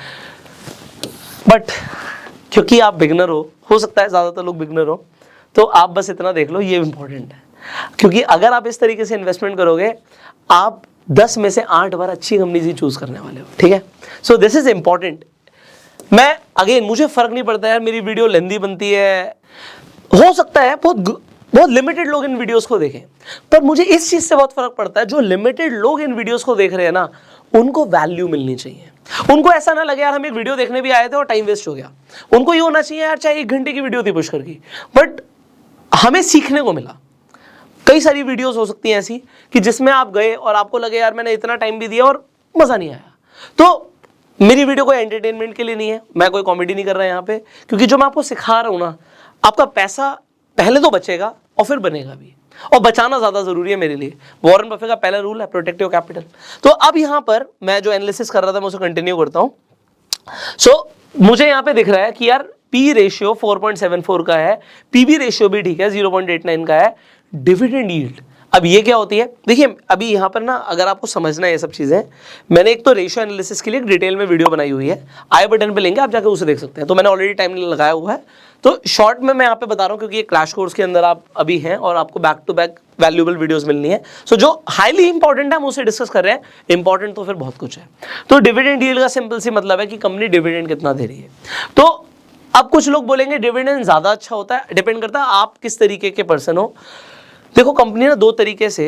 बट क्योंकि आप बिगनर हो सकता है ज़्यादातर लोग बिगनर हो, तो आप बस इतना देख लो, ये इंपॉर्टेंट है। क्योंकि अगर आप इस तरीके से इन्वेस्टमेंट करोगे, आप 10 में से 8 बार अच्छी कंपनीज ही चूज करने वाले हो, ठीक है। सो दिस इज इंपॉर्टेंट। मैं अगेन, मुझे फर्क नहीं पड़ता यार मेरी वीडियो लेंदी बनती है, हो सकता है बहुत लिमिटेड लोग इन वीडियोस को देखें, पर मुझे इस चीज से बहुत फर्क पड़ता है, जो लिमिटेड लोग इन वीडियोस को देख रहे हैं ना, उनको वैल्यू मिलनी चाहिए। उनको ऐसा ना लगे यार हम एक वीडियो देखने भी आए थे और टाइम वेस्ट हो गया। उनको ये होना चाहिए यार चाहे 1 घंटे की वीडियो थी पुष्कर की, बट हमें सीखने को मिला। कई सारी वीडियोस हो सकती हैं ऐसी कि जिसमें आप गए और आपको लगे यार मैंने इतना टाइम भी दिया और मजा नहीं आया। तो मेरी वीडियो कोई एंटरटेनमेंट के लिए नहीं है, मैं कोई कॉमेडी नहीं कर रहा यहाँ पे, क्योंकि जो मैं आपको सिखा रहा हूँ ना, आपका पैसा पहले तो बचेगा और फिर बनेगा भी, और बचाना ज्यादा जरूरी है मेरे लिए। वॉरेन बफेट का पहला रूल है प्रोटेक्ट योर कैपिटल। तो अब यहाँ पर मैं जो एनालिसिस कर रहा था मैं उसे कंटिन्यू करता हूँ। सो मुझे यहाँ पे दिख रहा है कि यार पी रेशियो 4.74 का है, पीबी रेशियो भी ठीक है 0.89 का है, डिविडेंड यील्ड अब ये क्या होती है। देखिए अभी यहाँ पर ना अगर आपको समझना है ये सब चीज़ें, मैंने एक तो रेशियो एनालिसिस के लिए एक डिटेल में वीडियो बनाई हुई है, आई बटन पे लेंगे आप जाकर उसे देख सकते हैं। तो मैंने ऑलरेडी टाइम लगाया हुआ है, तो शॉर्ट में मैं यहाँ पे बता रहा हूँ क्योंकि ये क्रैश कोर्स के अंदर आप अभी हैं और आपको back to back valuable videos मिलनी है। सो जो हाईली इंपॉर्टेंट है हम उसे डिस्कस कर रहे हैं, इंपॉर्टेंट तो फिर बहुत कुछ है। तो डिविडेंड यील्ड का सिंपल सी मतलब है कि कंपनी डिविडेंड कितना दे रही है। तो अब कुछ लोग बोलेंगे डिविडेंड ज्यादा अच्छा होता है, डिपेंड करता है आप किस तरीके के पर्सन हो। देखो कंपनी ना 2 तरीके से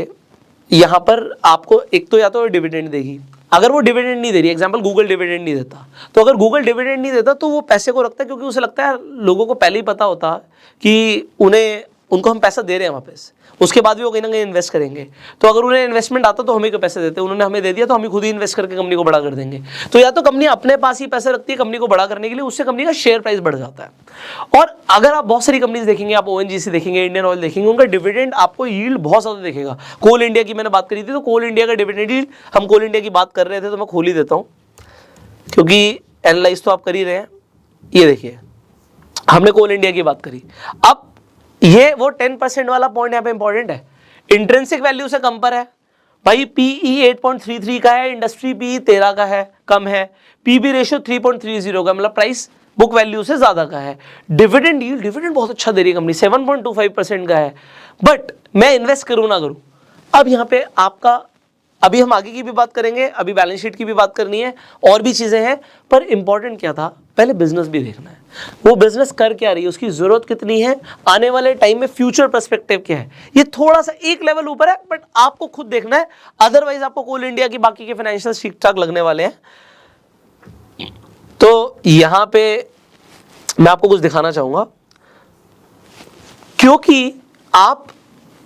यहाँ पर आपको, एक तो या तो डिविडेंड देगी, अगर वो डिविडेंड नहीं दे रही, एग्जांपल गूगल डिविडेंड नहीं देता, तो अगर गूगल डिविडेंड नहीं देता तो वो पैसे को रखता है क्योंकि उसे लगता है लोगों को पहले ही पता होता कि उनको हम पैसा दे रहे हैं वापस, उसके बाद भी वो कहीं ना कहीं इन्वेस्ट करेंगे। तो अगर उन्हें इन्वेस्टमेंट आता तो हमें क्यों पैसे देते, उन्होंने हमें दे दिया तो हम ही खुद ही इन्वेस्ट करके कंपनी को बड़ा कर देंगे। तो या तो कंपनी अपने पास ही पैसे रखती है कंपनी को बड़ा करने के लिए, उससे कंपनी का शेयर प्राइस बढ़ जाता है। और अगर आप बहुत सारी कंपनीज देखेंगे, आप ओएनजीसी देखेंगे, इंडियन ऑयल देखेंगे, उनका डिविडेंड आपको यील्ड बहुत ज्यादा दिखेगा। कोल इंडिया की मैंने बात करी थी, तो कोल इंडिया का डिविडेंड यील्ड, हम कोल इंडिया की बात कर रहे थे तो मैं खोल ही देता हूँ क्योंकि एनालाइज तो आप कर ही रहे हैं। ये देखिए हमने कोल इंडिया की बात करी, अब ये वो 10% वाला पॉइंट यहाँ पे इंपॉर्टेंट है, इंट्रिंसिक वैल्यू से कम पर है भाई। पीई 8.33 का है, इंडस्ट्री पीई 13 का है, कम है। पीबी रेशियो 3.30 का, मतलब प्राइस बुक वैल्यू से ज्यादा का है। डिविडेंड यील्ड, डिविडेंड बहुत अच्छा दे रही है कंपनी, 7.25% का है। बट मैं इन्वेस्ट करूं ना करूं, अब यहाँ पे आपका, अभी हम आगे की भी बात करेंगे, अभी बैलेंस शीट की भी बात करनी है, और भी चीजें हैं, पर इंपॉर्टेंट क्या था, पहले बिजनेस भी देखना है, वो बिजनेस कर क्या रही है, उसकी जरूरत कितनी है, आने वाले टाइम में फ्यूचर पर्सपेक्टिव क्या है। ये थोड़ा सा एक लेवल ऊपर है, बट आपको खुद देखना है, अदरवाइज आपको कोल इंडिया की बाकी के फाइनेंशियल ठीक ठाक लगने वाले हैं। तो यहां पे मैं आपको कुछ दिखाना चाहूंगा, क्योंकि आप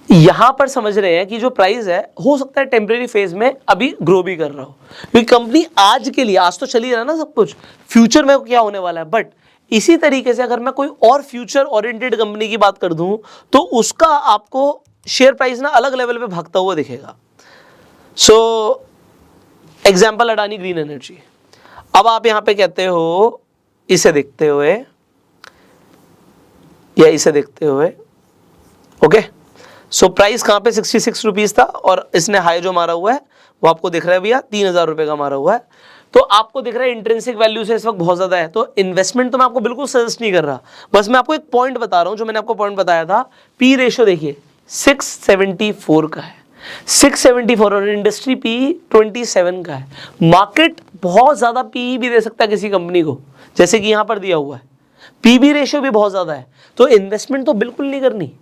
यहां पर समझ रहे हैं कि जो प्राइस है हो सकता है टेम्परेरी फेज में अभी ग्रो भी कर रहा हो, क्योंकि कंपनी आज के लिए, आज तो चली रहा ना सब कुछ, फ्यूचर में क्या होने वाला है। बट इसी तरीके से अगर मैं कोई और फ्यूचर ओरिएंटेड कंपनी की बात कर दूं तो उसका आपको शेयर प्राइस ना अलग लेवल पे भागता हुआ दिखेगा। So example Adani green energy, अब आप यहां पे कहते हो इसे देखते हुए या इसे देखते हुए, ओके। सो प्राइस कहां पे 66 रुपीज था और इसने हाई जो मारा हुआ है वो आपको दिख रहा है भैया 3000 रुपए का मारा हुआ है। तो आपको दिख रहा है इंट्रिंसिक वैल्यू से इस वक्त बहुत ज्यादा है, तो इन्वेस्टमेंट तो मैं आपको बिल्कुल सजेस्ट नहीं कर रहा, बस मैं आपको एक पॉइंट बता रहा हूं, जो मैंने आपको पॉइंट बताया था। पी रेशियो देखिए 674 का है, 674, और इंडस्ट्री पी 27 का है। मार्केट बहुत ज्यादा पी भी दे सकता है किसी कंपनी को, जैसे कि यहां पर दिया हुआ है, पीबी रेशियो भी बहुत ज्यादा है। तो इन्वेस्टमेंट तो बिल्कुल नहीं करनी,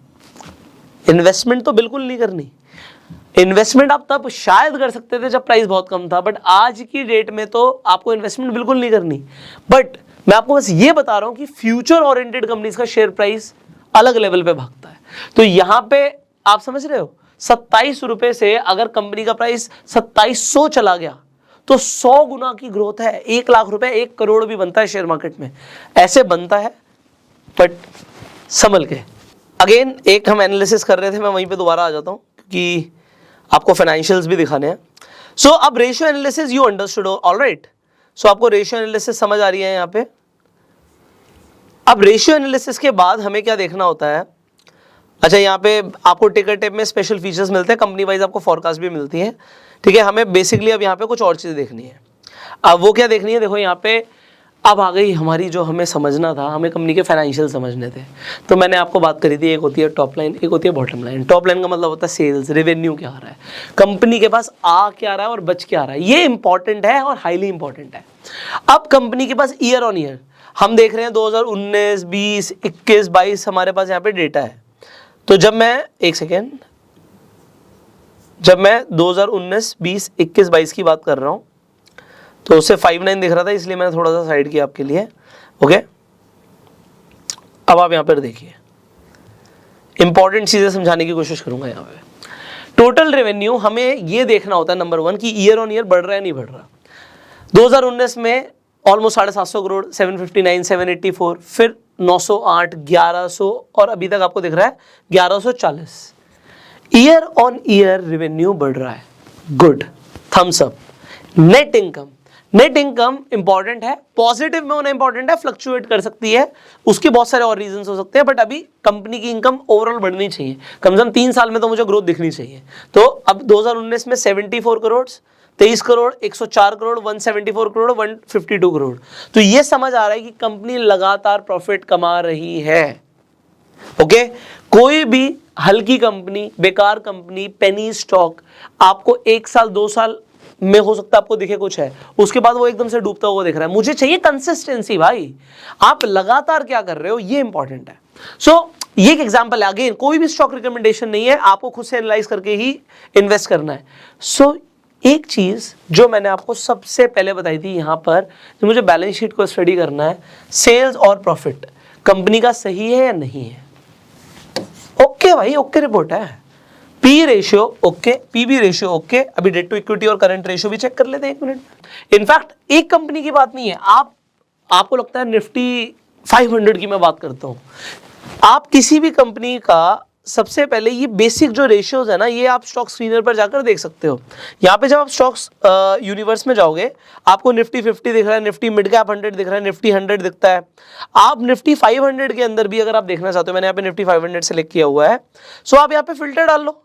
इन्वेस्टमेंट तो बिल्कुल नहीं करनी। इन्वेस्टमेंट आप तब शायद कर सकते थे जब प्राइस बहुत कम था, बट आज की डेट में तो आपको इन्वेस्टमेंट बिल्कुल नहीं करनी। बट मैं आपको बस ये बता रहा हूं कि फ्यूचर ओरिएंटेड कंपनीज का शेयर प्राइस अलग लेवल पे भागता है। तो यहां पे आप समझ रहे हो, 27 रुपए से अगर कंपनी का प्राइस 2700 चला गया तो 100 गुना की ग्रोथ है। 1 लाख रुपए 1 करोड़ भी बनता है शेयर मार्केट में, ऐसे बनता है, बट संभल के। अगेन एक हम एनालिसिस कर रहे थे, मैं वहीं पे दोबारा आ जाता हूं क्योंकि आपको फाइनेंशियल्स भी दिखाने हैं। सो अब ratio analysis you understood, alright. So आपको रेशियो एनालिसिस समझ आ रही है यहाँ पे। अब रेशियो एनालिसिस के बाद हमें क्या देखना होता है, अच्छा यहाँ पे आपको टिकर टेप में स्पेशल फीचर्स मिलते हैं, कंपनी वाइज आपको फॉरकास्ट भी मिलती है, ठीक है। हमें बेसिकली अब यहाँ पे कुछ और चीज़ें देखनी है। अब वो क्या देखनी है, देखो यहाँ पे अब आ गई हमारी, जो हमें समझना था, हमें कंपनी के फाइनेंशियल समझने थे। तो मैंने आपको बात करी थी, एक होती है टॉप लाइन, एक होती है बॉटम लाइन। टॉप लाइन का मतलब होता है सेल्स, रेवेन्यू क्या आ रहा है, कंपनी के पास आ क्या रहा है और बच क्या आ रहा है, ये इंपॉर्टेंट है और हाईली इंपॉर्टेंट है। अब कंपनी के पास ईयर ऑन ईयर हम देख रहे हैं 2019, 20, 21, 22 हमारे पास यहाँ पे डेटा है। तो जब मैं 2019, 20, 21, 22 की बात कर रहा हूँ तो उससे 59 दिख रहा था, इसलिए मैंने थोड़ा सा साइड किया आपके लिए, ओके। अब आप यहाँ पर देखिए, इंपॉर्टेंट चीजें समझाने की कोशिश करूंगा। यहाँ पे टोटल रेवेन्यू हमें ये देखना होता है, नंबर 1 कि ईयर ऑन ईयर बढ़ रहा है नहीं बढ़ रहा। 2019 में ऑलमोस्ट 750 करोड़, 759, 784, फिर 908, 1100 और अभी तक आपको दिख रहा है 1140। ईयर ऑन ईयर रेवेन्यू बढ़ रहा है, good, thumbs up. Net income important है, पॉजिटिव में होना इंपॉर्टेंट है, फ्लक्चुएट कर सकती है, उसके बहुत सारे और रीजंस हो सकते हैं, बट अभी कंपनी की इनकम ओवरऑल बढ़नी चाहिए, कम से कम 3 साल में तो मुझे ग्रोथ दिखनी चाहिए। तो अब 2019 में 74 करोड़, 23 करोड़, 104 करोड़, 174 करोड़, 152 करोड़। तो ये समझ आ रहा है कि कंपनी लगातार प्रॉफिट कमा रही है, ओके। कोई भी हल्की कंपनी, बेकार कंपनी, पेनी स्टॉक आपको 1 साल 2 साल में हो सकता है आपको दिखे कुछ है, उसके बाद वो एकदम से डूबता हुआ दिख रहा है। मुझे चाहिए कंसिस्टेंसी भाई, आप लगातार क्या कर रहे हो, ये इंपॉर्टेंट है। सो ये एक एग्जांपल है, अगेन कोई भी स्टॉक रिकमेंडेशन नहीं है, आपको खुद से एनालाइज करके ही इन्वेस्ट करना है। सो एक चीज जो मैंने आपको सबसे पहले बताई थी यहां पर, जो मुझे बैलेंस शीट को स्टडी करना है, सेल्स और प्रॉफिट कंपनी का सही है या नहीं है। ओके भाई, ओके रिपोर्ट है। P ratio okay, PB ratio okay. अभी डेट टू इक्विटी और करंट रेशियो भी चेक कर लेते हैं 1 मिनट। इनफैक्ट एक कंपनी की बात नहीं है, आपको लगता है निफ्टी 500 की मैं बात करता हूं, आप किसी भी कंपनी का सबसे पहले ये बेसिक जो रेशियोज है ना, ये आप स्टॉक स्क्रीनर पर जाकर देख सकते हो। यहाँ पे जब आप स्टॉक्स यूनिवर्स में जाओगे, आपको निफ्टी 50 दिख रहा है, निफ्टी मिड कैप 100 दिख रहा है, निफ्टी 100 दिखता है। आप निफ्टी 500 के अंदर भी अगर आप देखना चाहते हो, मैंने यहाँ पे निफ्टी 500 सेलेक्ट किया हुआ है, सो आप यहाँ पे फिल्टर डाल लो।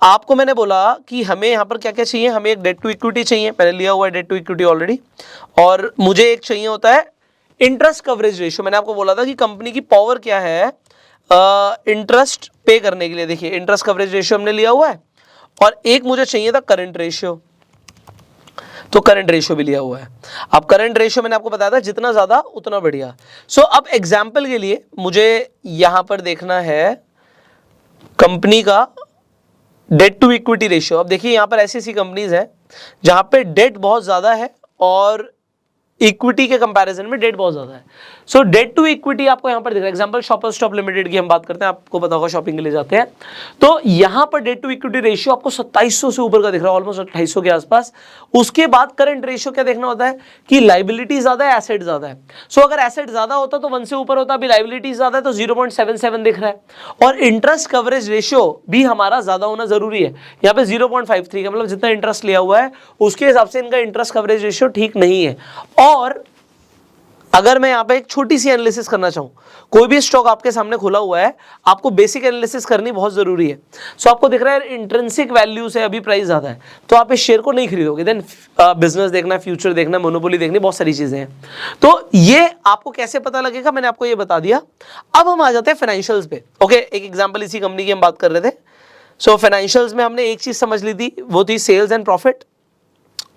आपको मैंने बोला कि हमें यहाँ पर क्या क्या चाहिए, हमें एक डेट टू इक्विटी चाहिए, मैंने लिया हुआ है डेट टू इक्विटी ऑलरेडी, और मुझे एक चाहिए होता है इंटरेस्ट कवरेज रेशियो। मैंने आपको बोला था कि कंपनी की पावर क्या है इंटरेस्ट पे करने के लिए। देखिए इंटरेस्ट कवरेज रेशियो हमने लिया हुआ है, और एक मुझे चाहिए था करंट रेशियो, तो करंट रेशियो भी लिया हुआ है। अब करंट रेशियो मैंने आपको बताया था जितना ज्यादा उतना बढ़िया। सो अब एग्जाम्पल के लिए मुझे यहां पर देखना है कंपनी का डेट टू इक्विटी रेशियो। अब देखिए यहां पर ऐसी ऐसी कंपनीज हैं जहां पे डेट बहुत ज्यादा है और इक्विटी के कंपैरिजन में डेट बहुत ज्यादा है। सो डेट टू इक्विटी आपको यहां पर दिख रहा है। एग्जांपल शॉपर्स स्टॉप लिमिटेड की हम बात करते हैं, आपको पता होगा शॉपिंग के लिए जाते हैं, तो यहां पर डेट टू इक्विटी रेशियो आपको 2700 से ऊपर का दिख रहा है, ऑलमोस्ट 2800 के आसपास। उसके बाद करंट रेशियो क्या देखना होता है कि लाइबिलिटी ज्यादा है, एसेट ज्यादा है। सो अगर एसेट ज्यादा होता तो 1 से ऊपर होता, अभी लाइबिलिटी ज्यादा है तो 0.77 दिख रहा है। और इंटरेस्ट कवरेज रेशियो भी हमारा ज्यादा होना जरूरी है, यहाँ पे 0.53 का मतलब जितना इंटरेस्ट लिया हुआ है उसके हिसाब से इनका इंटरेस्ट कवरेज रेशियो ठीक नहीं है। और अगर मैं यहाँ पे एक छोटी सी एनालिसिस करना चाहूं, कोई भी स्टॉक आपके सामने खुला हुआ है, आपको बेसिक एनालिसिस करनी बहुत जरूरी है। सो आपको दिख रहा है इंट्रिंसिक वैल्यू से अभी प्राइस ज्यादा है, तो आप इस शेयर को नहीं खरीदोगे। देन बिजनेस देखना, फ्यूचर देखना, मोनोपोली देखनी, बहुत सारी चीजें हैं। तो ये आपको कैसे पता लगेगा, मैंने आपको ये बता दिया। अब हम आ जाते हैं फाइनेंशियल्स पे। ओके, एक एग्जाम्पल इसी कंपनी की हम बात कर रहे थे। सो फाइनेंशियल्स में हमने एक चीज समझ ली थी, वो थी सेल्स एंड प्रॉफिट।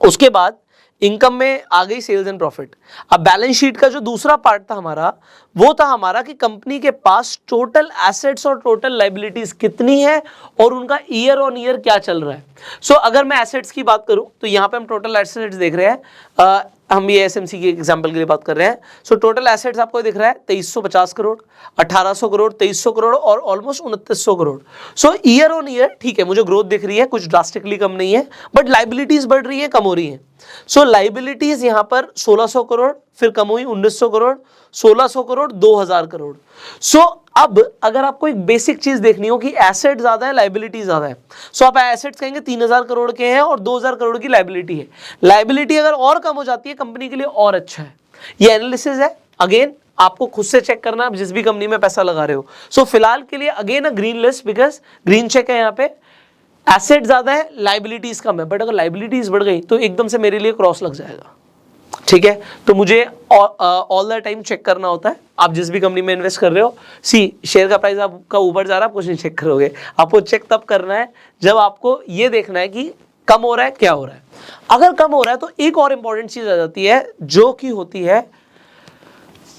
उसके बाद इनकम में आ गई सेल्स एंड प्रॉफिट। अब बैलेंस शीट का जो दूसरा पार्ट था हमारा, वो था हमारा कि कंपनी के पास टोटल एसेट्स और टोटल लायबिलिटीज कितनी है और उनका ईयर ऑन ईयर क्या चल रहा है। सो अगर मैं एसेट्स की बात करूं तो यहां पे हम टोटल एसेट्स देख रहे हैं हम ये एसएमसी की एग्जांपल के लिए बात कर रहे हैं। सो टोटल एसेट्स आपको दिख रहा है 2350 करोड़, 1800 करोड़, 2300 करोड़ और almost 2900 crore. So year on year ठीक है, मुझे ग्रोथ दिख रही है, कुछ ड्रास्टिकली कम नहीं है, बट लाइबिलिटीज बढ़ रही है, कम हो रही है। सो लाइबिलिटीज यहां पर 1600 करोड़, फिर कम हुई 1900 करोड़, 1600 करोड़, 2000 करोड़। सो अब अगर आपको एक बेसिक चीज देखनी हो कि एसेट ज्यादा है, लाइबिलिटी ज्यादा है, सो आप एसेट्स कहेंगे 3000 करोड़ के हैं और 2000 करोड़ की लाइबिलिटी है। लाइबिलिटी अगर और कम हो जाती है कंपनी के लिए और अच्छा है। ये एनालिसिस है, अगेन आपको खुद से चेक करना, आप जिस भी कंपनी में पैसा लगा रहे हो। सो फिलहाल के लिए again a green list, because green check है, यहाँ पे एसेट ज्यादा है, लाइबिलिटीज कम है। बट अगर लाइबिलिटीज बढ़ गई तो एकदम से मेरे लिए क्रॉस लग जाएगा, ठीक है। तो मुझे ऑल द टाइम चेक करना होता है। आप जिस भी कंपनी में इन्वेस्ट कर रहे हो, शेयर का प्राइस आपका ऊपर जा रहा है, आप कुछ नहीं चेक करोगे, आपको चेक तब करना है जब आपको ये देखना है कि कम हो रहा है, क्या हो रहा है। अगर कम हो रहा है तो एक और इंपॉर्टेंट चीज आ जाती है, जो कि होती है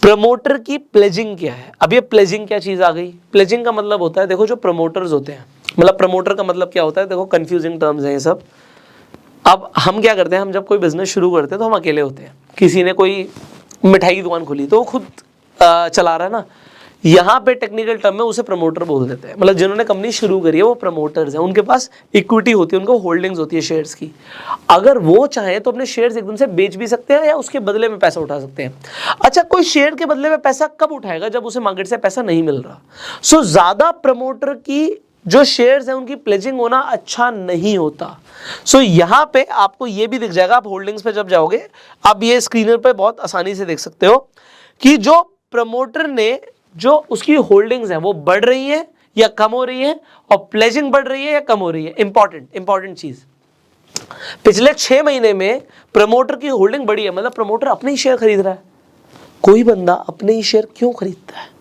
प्रमोटर की प्लेजिंग क्या है। अब ये प्लेजिंग क्या चीज आ गई? प्लेजिंग का मतलब होता है, देखो जो प्रमोटर्स होते हैं, मतलब प्रमोटर का मतलब क्या होता है, देखो कंफ्यूजिंग टर्म्स हैं ये सब। अब हम क्या करते हैं, हम जब कोई बिजनेस शुरू करते हैं तो हम अकेले होते हैं। किसी ने कोई मिठाई की दुकान खोली तो वो खुद चला रहा है ना, यहाँ पे टेक्निकल टर्म में उसे प्रमोटर बोल देते हैं। मतलब जिन्होंने कंपनी शुरू करी है वो प्रमोटर्स हैं, उनके पास इक्विटी होती है, उनको होल्डिंग्स होती है शेयर्स की। अगर वो चाहे तो अपने शेयर्स एकदम से बेच भी सकते हैं या उसके बदले में पैसा उठा सकते हैं। अच्छा, कोई शेयर के बदले में पैसा कब उठाएगा? जब उसे मार्केट से पैसा नहीं मिल रहा। सो ज्यादा प्रमोटर की जो शेयर्स हैं उनकी प्लेजिंग होना अच्छा नहीं होता। सो यहाँ पे आपको ये भी दिख जाएगा, आप होल्डिंग्स पे जब जाओगे, आप ये स्क्रीनर पे बहुत आसानी से देख सकते हो कि जो प्रमोटर ने जो उसकी होल्डिंग्स हैं वो बढ़ रही है या कम हो रही है, और प्लेजिंग बढ़ रही है या कम हो रही है। इंपॉर्टेंट चीज, पिछले 6 महीने में प्रमोटर की होल्डिंग बढ़ी है, मतलब प्रमोटर अपने ही शेयर खरीद रहा है। कोई बंदा अपने ही शेयर क्यों खरीदता है?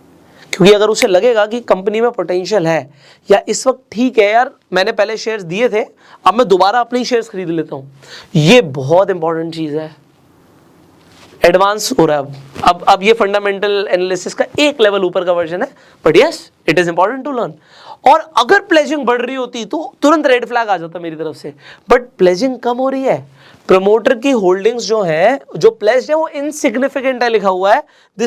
क्योंकि अगर उसे लगेगा कि कंपनी में पोटेंशियल है, या इस वक्त ठीक है यार मैंने पहले शेयर्स दिए थे, अब मैं दोबारा अपने ही शेयर्स खरीद लेता हूं। ये बहुत इंपॉर्टेंट चीज है, एडवांस हो रहा है अब ये फंडामेंटल एनालिसिस का एक लेवल ऊपर का वर्जन है, but yes it is important to learn. और अगर प्लेजिंग बढ़ रही होती तो तुरंत रेड फ्लैग आ जाता मेरी तरफ से, बट प्लेजिंग कम हो रही है। प्रमोटर की होल्डिंग्स जो है, जो प्लेज्ड है, वो इनसिग्निफिकेंट है लिखा हुआ है।